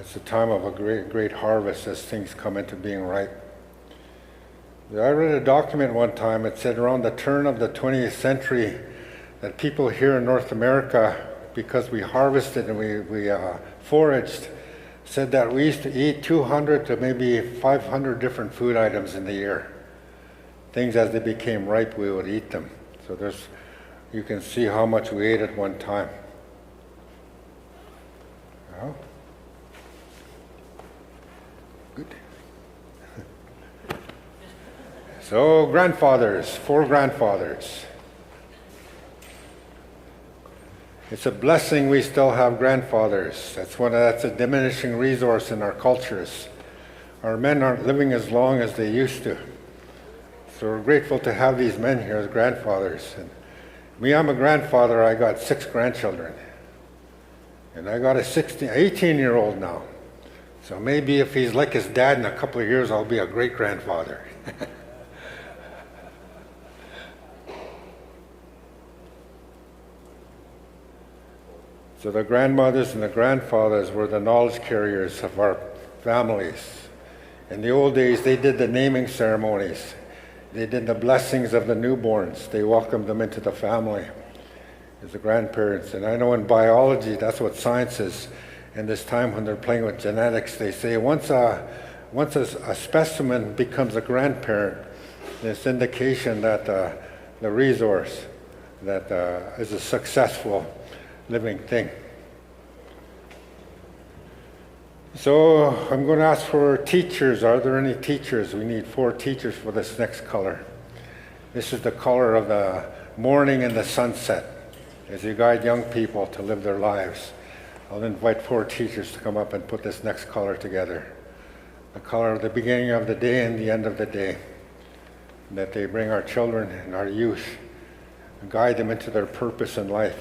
it's a time of a great harvest as things come into being ripe. I read a document one time. It said around the turn of the 20th century that people here in North America, because we harvested and we foraged, said that we used to eat 200 to maybe 500 different food items in the year. Things as they became ripe, we would eat them. So you can see how much we ate at one time. Well, good. So grandfathers, 4 grandfathers. It's a blessing we still have grandfathers. That's a diminishing resource in our cultures. Our men aren't living as long as they used to. So we're grateful to have these men here as grandfathers. And me, I'm a grandfather. I got 6 grandchildren. And I got a 18-year-old now. So maybe if he's like his dad in a couple of years, I'll be a great-grandfather. So the grandmothers and the grandfathers were the knowledge carriers of our families. In the old days, they did the naming ceremonies. They did the blessings of the newborns. They welcomed them into the family as the grandparents. And I know in biology, that's what science is. In this time when they're playing with genetics, they say once a specimen becomes a grandparent, it's indication that the resource that is a successful living thing. So I'm going to ask for teachers. Are there any teachers? We need 4 teachers for this next color. This is the color of the morning and the sunset as you guide young people to live their lives. I'll invite 4 teachers to come up and put this next color together. The color of the beginning of the day and the end of the day. That they bring our children and our youth and guide them into their purpose in life.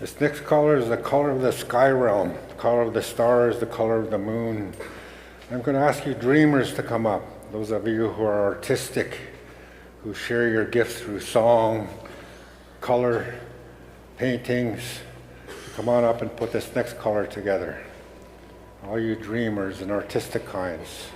This next color is the color of the sky realm, the color of the stars, the color of the moon. I'm going to ask you dreamers to come up, those of you who are artistic, who share your gifts through song, color, paintings. Come on up and put this next color together. All you dreamers and artistic kinds.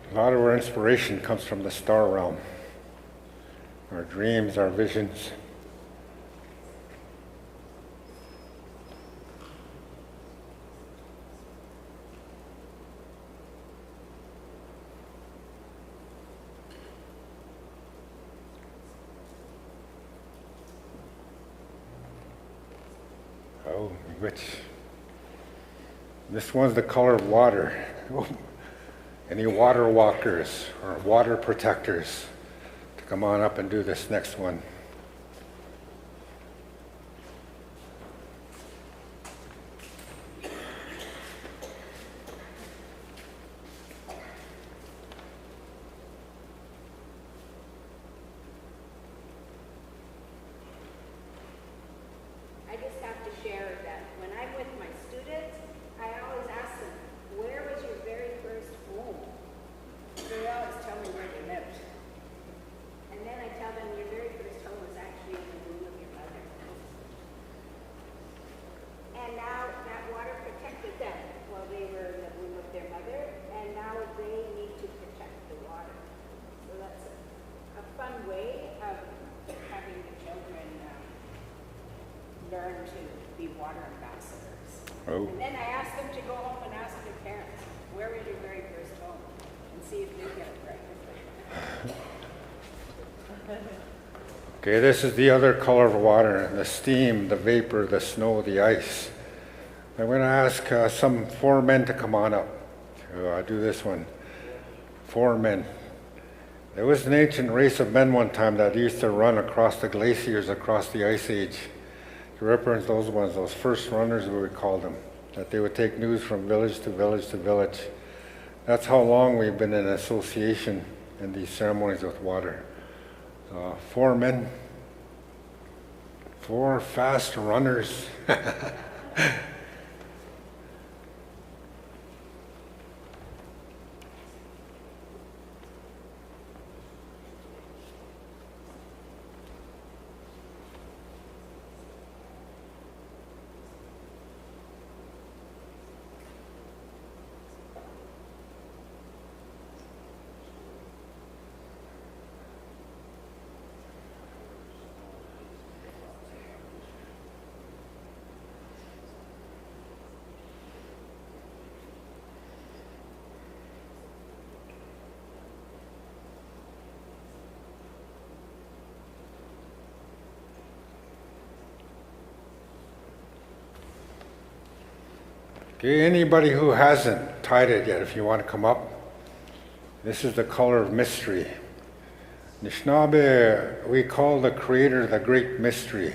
A lot of our inspiration comes from the star realm, our dreams, our visions. Oh, which? This one's the color of water. Any water walkers or water protectors to come on up and do this next one. I just have to share that when I'm with my students, I always ask them, where was your very first home? They always tell me where they lived. And then I tell them your very first home was actually in the womb of your mother. And now that water protected them while they were in the womb of their mother, and now they need to protect the water. So that's a fun way of having the children learn to be water ambassadors. Oh. And then I ask them to go home and ask their parents, where was your very first home? And see if they get it right. Okay, this is the other color of water, the steam, the vapor, the snow, the ice. I'm going to ask some 4 men to come on up to do this one. 4 men. There was an ancient race of men one time that used to run across the glaciers, across the ice age. To reference those ones, those first runners, we would call them, that they would take news from village to village to village. That's how long we've been in association in these ceremonies with water. 4 men, 4 fast runners. Okay, anybody who hasn't tied it yet, if you want to come up, this is the color of mystery. Anishinaabe, we call the Creator the Great Mystery.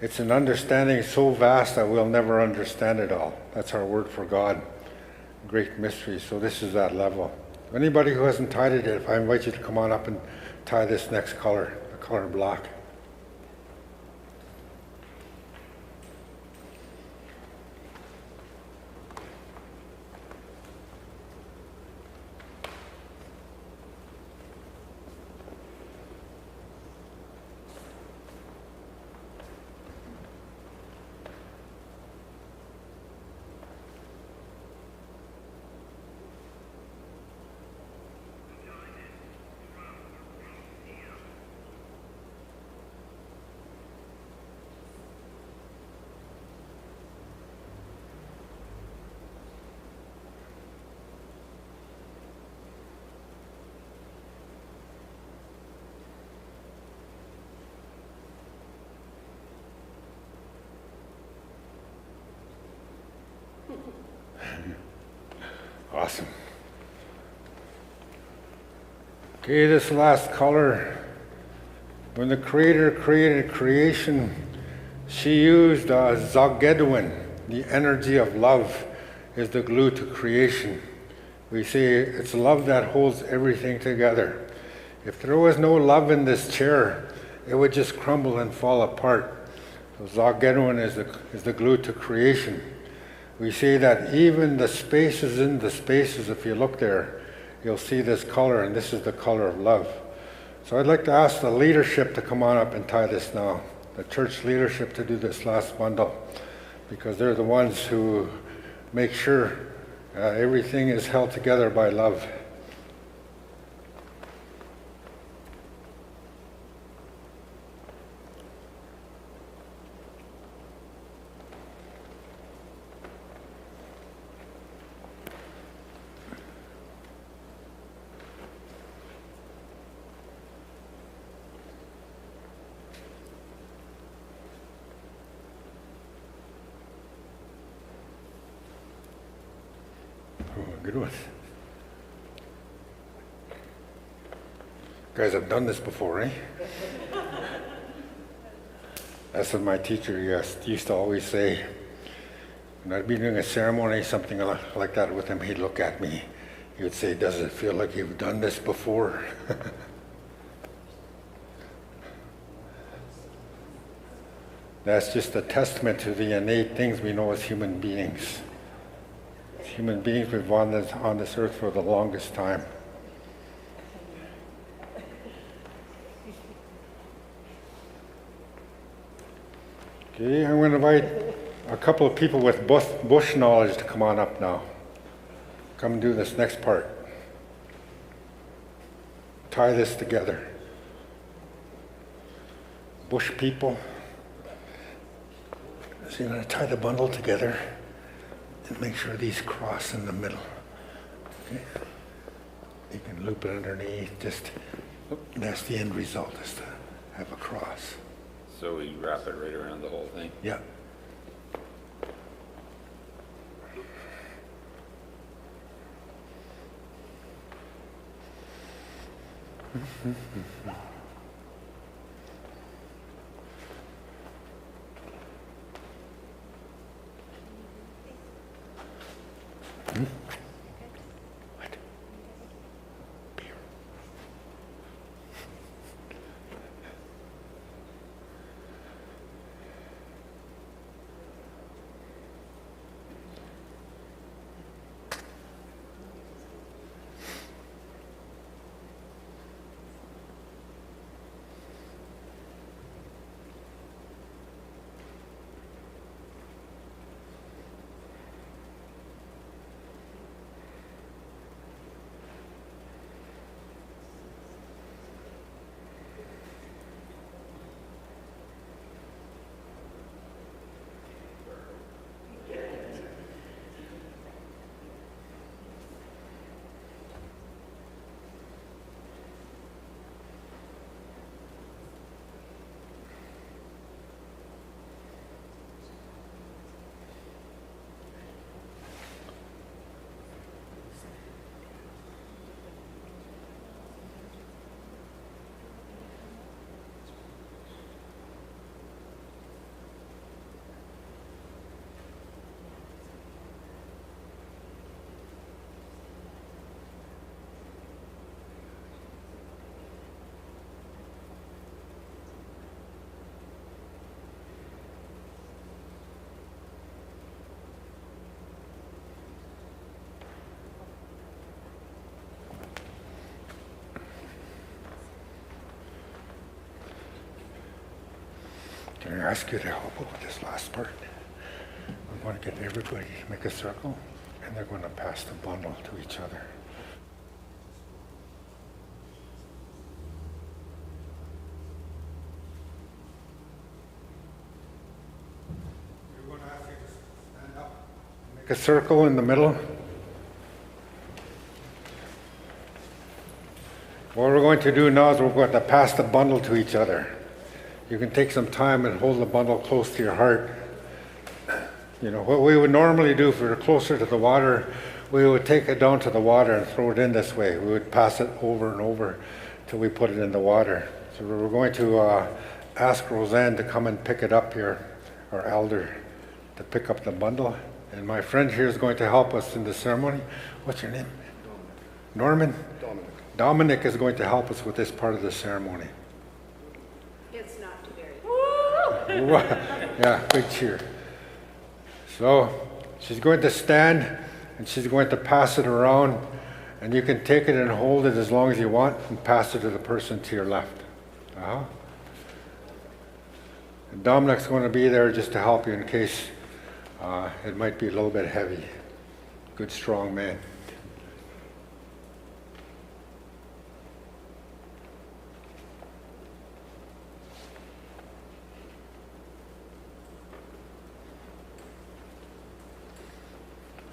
It's an understanding so vast that we'll never understand it all. That's our word for God, great mystery. So this is that level. Anybody who hasn't tied it yet, I invite you to come on up and tie this next color, the color black. Awesome. Okay, this last color. When the Creator created creation, she used Zogedwin, the energy of love, is the glue to creation. We say it's love that holds everything together. If there was no love in this chair, it would just crumble and fall apart. So Zogedwin is the glue to creation. We say that even the spaces in the spaces, if you look there, you'll see this color, and this is the color of love. So I'd like to ask the leadership to come on up and tie this now, the church leadership to do this last bundle, because they're the ones who make sure everything is held together by love. Good one. You guys have done this before, eh? That's what my teacher used to always say. When I'd be doing a ceremony, something like that with him, he'd look at me. He would say, "Does it feel like you've done this before?" That's just a testament to the innate things we know as human beings. As human beings, we've been on this earth for the longest time. Okay, I'm going to invite a couple of people with bush knowledge to come on up now. Come and do this next part. Tie this together. Bush people. So you're going to tie the bundle together and make sure these cross in the middle. Okay? You can loop it underneath. That's the end result. have a cross. So we wrap it right around the whole thing? Yeah. What? Beer. Can I ask you to help out with this last part? I'm going to get everybody to make a circle, and they're going to pass the bundle to each other. We're going to ask you to stand up, make a circle in the middle. What we're going to do now is we're going to pass the bundle to each other. You can take some time and hold the bundle close to your heart. You know, what we would normally do if we were closer to the water, we would take it down to the water and throw it in this way. We would pass it over and over till we put it in the water. So we're going to ask Roseanne to come and pick it up here, our elder, to pick up the bundle. And my friend here is going to help us in the ceremony. What's your name? Norman? Dominic. Dominic is going to help us with this part of the ceremony. It's not too very. Yeah, big cheer. So she's going to stand and she's going to pass it around, and you can take it and hold it as long as you want and pass it to the person to your left. And Dominic's going to be there just to help you in case it might be a little bit heavy. Good, strong man.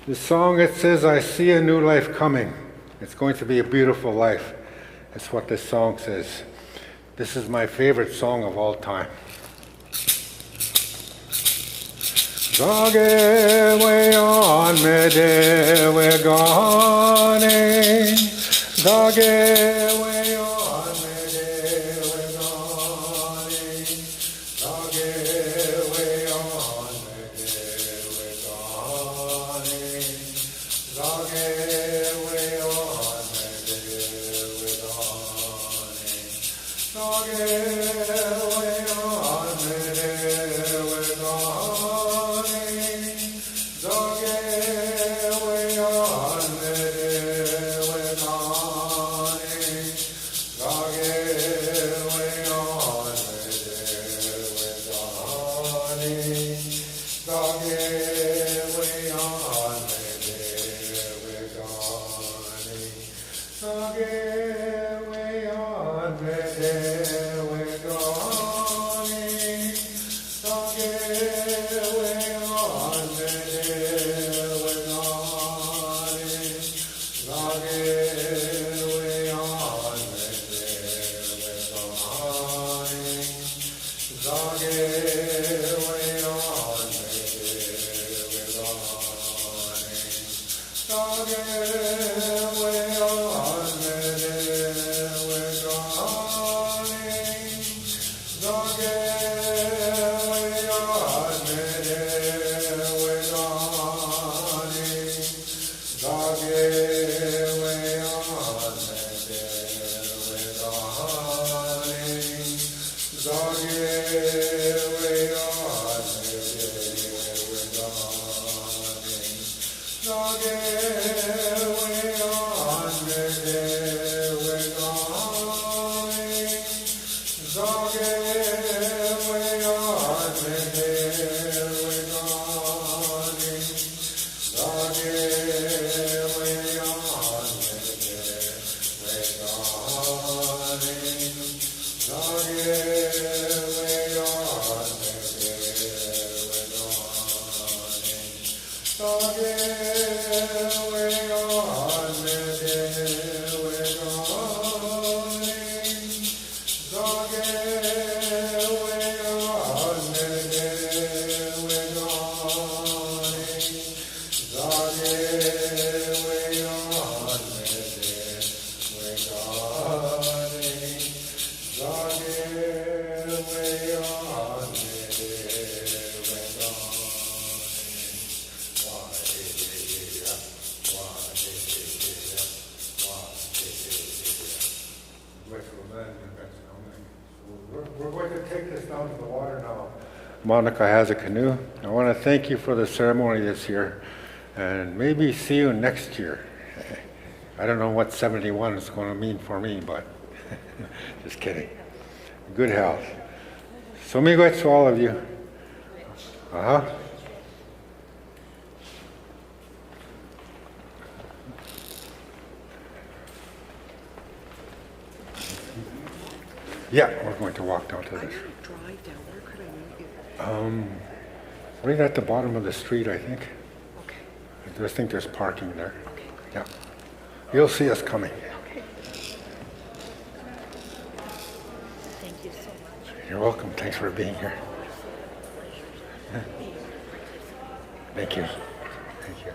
The song, it says, I see a new life coming. It's going to be a beautiful life. That's what this song says. This is my favorite song of all time. Dage way on me de we gone. Dage way on me de we gone. Dage way on me de we gone. Dage way on me de we gone. Dage way on me de we gone. We're We're going to take this down to the water now. Monica has a canoe. I want to thank you for the ceremony this year, and maybe see you next year. I don't know what 71 is going to mean for me, but just kidding. Good health. Sumigoe to all of you. Yeah, we're going to walk down to this. Drive down there, could I meet you? Right at the bottom of the street, I think. Okay. I just think there's parking there. Okay, great. Yeah. You'll see us coming. Okay. Thank you so much. You're welcome. Thanks for being here. Thank you. Thank you.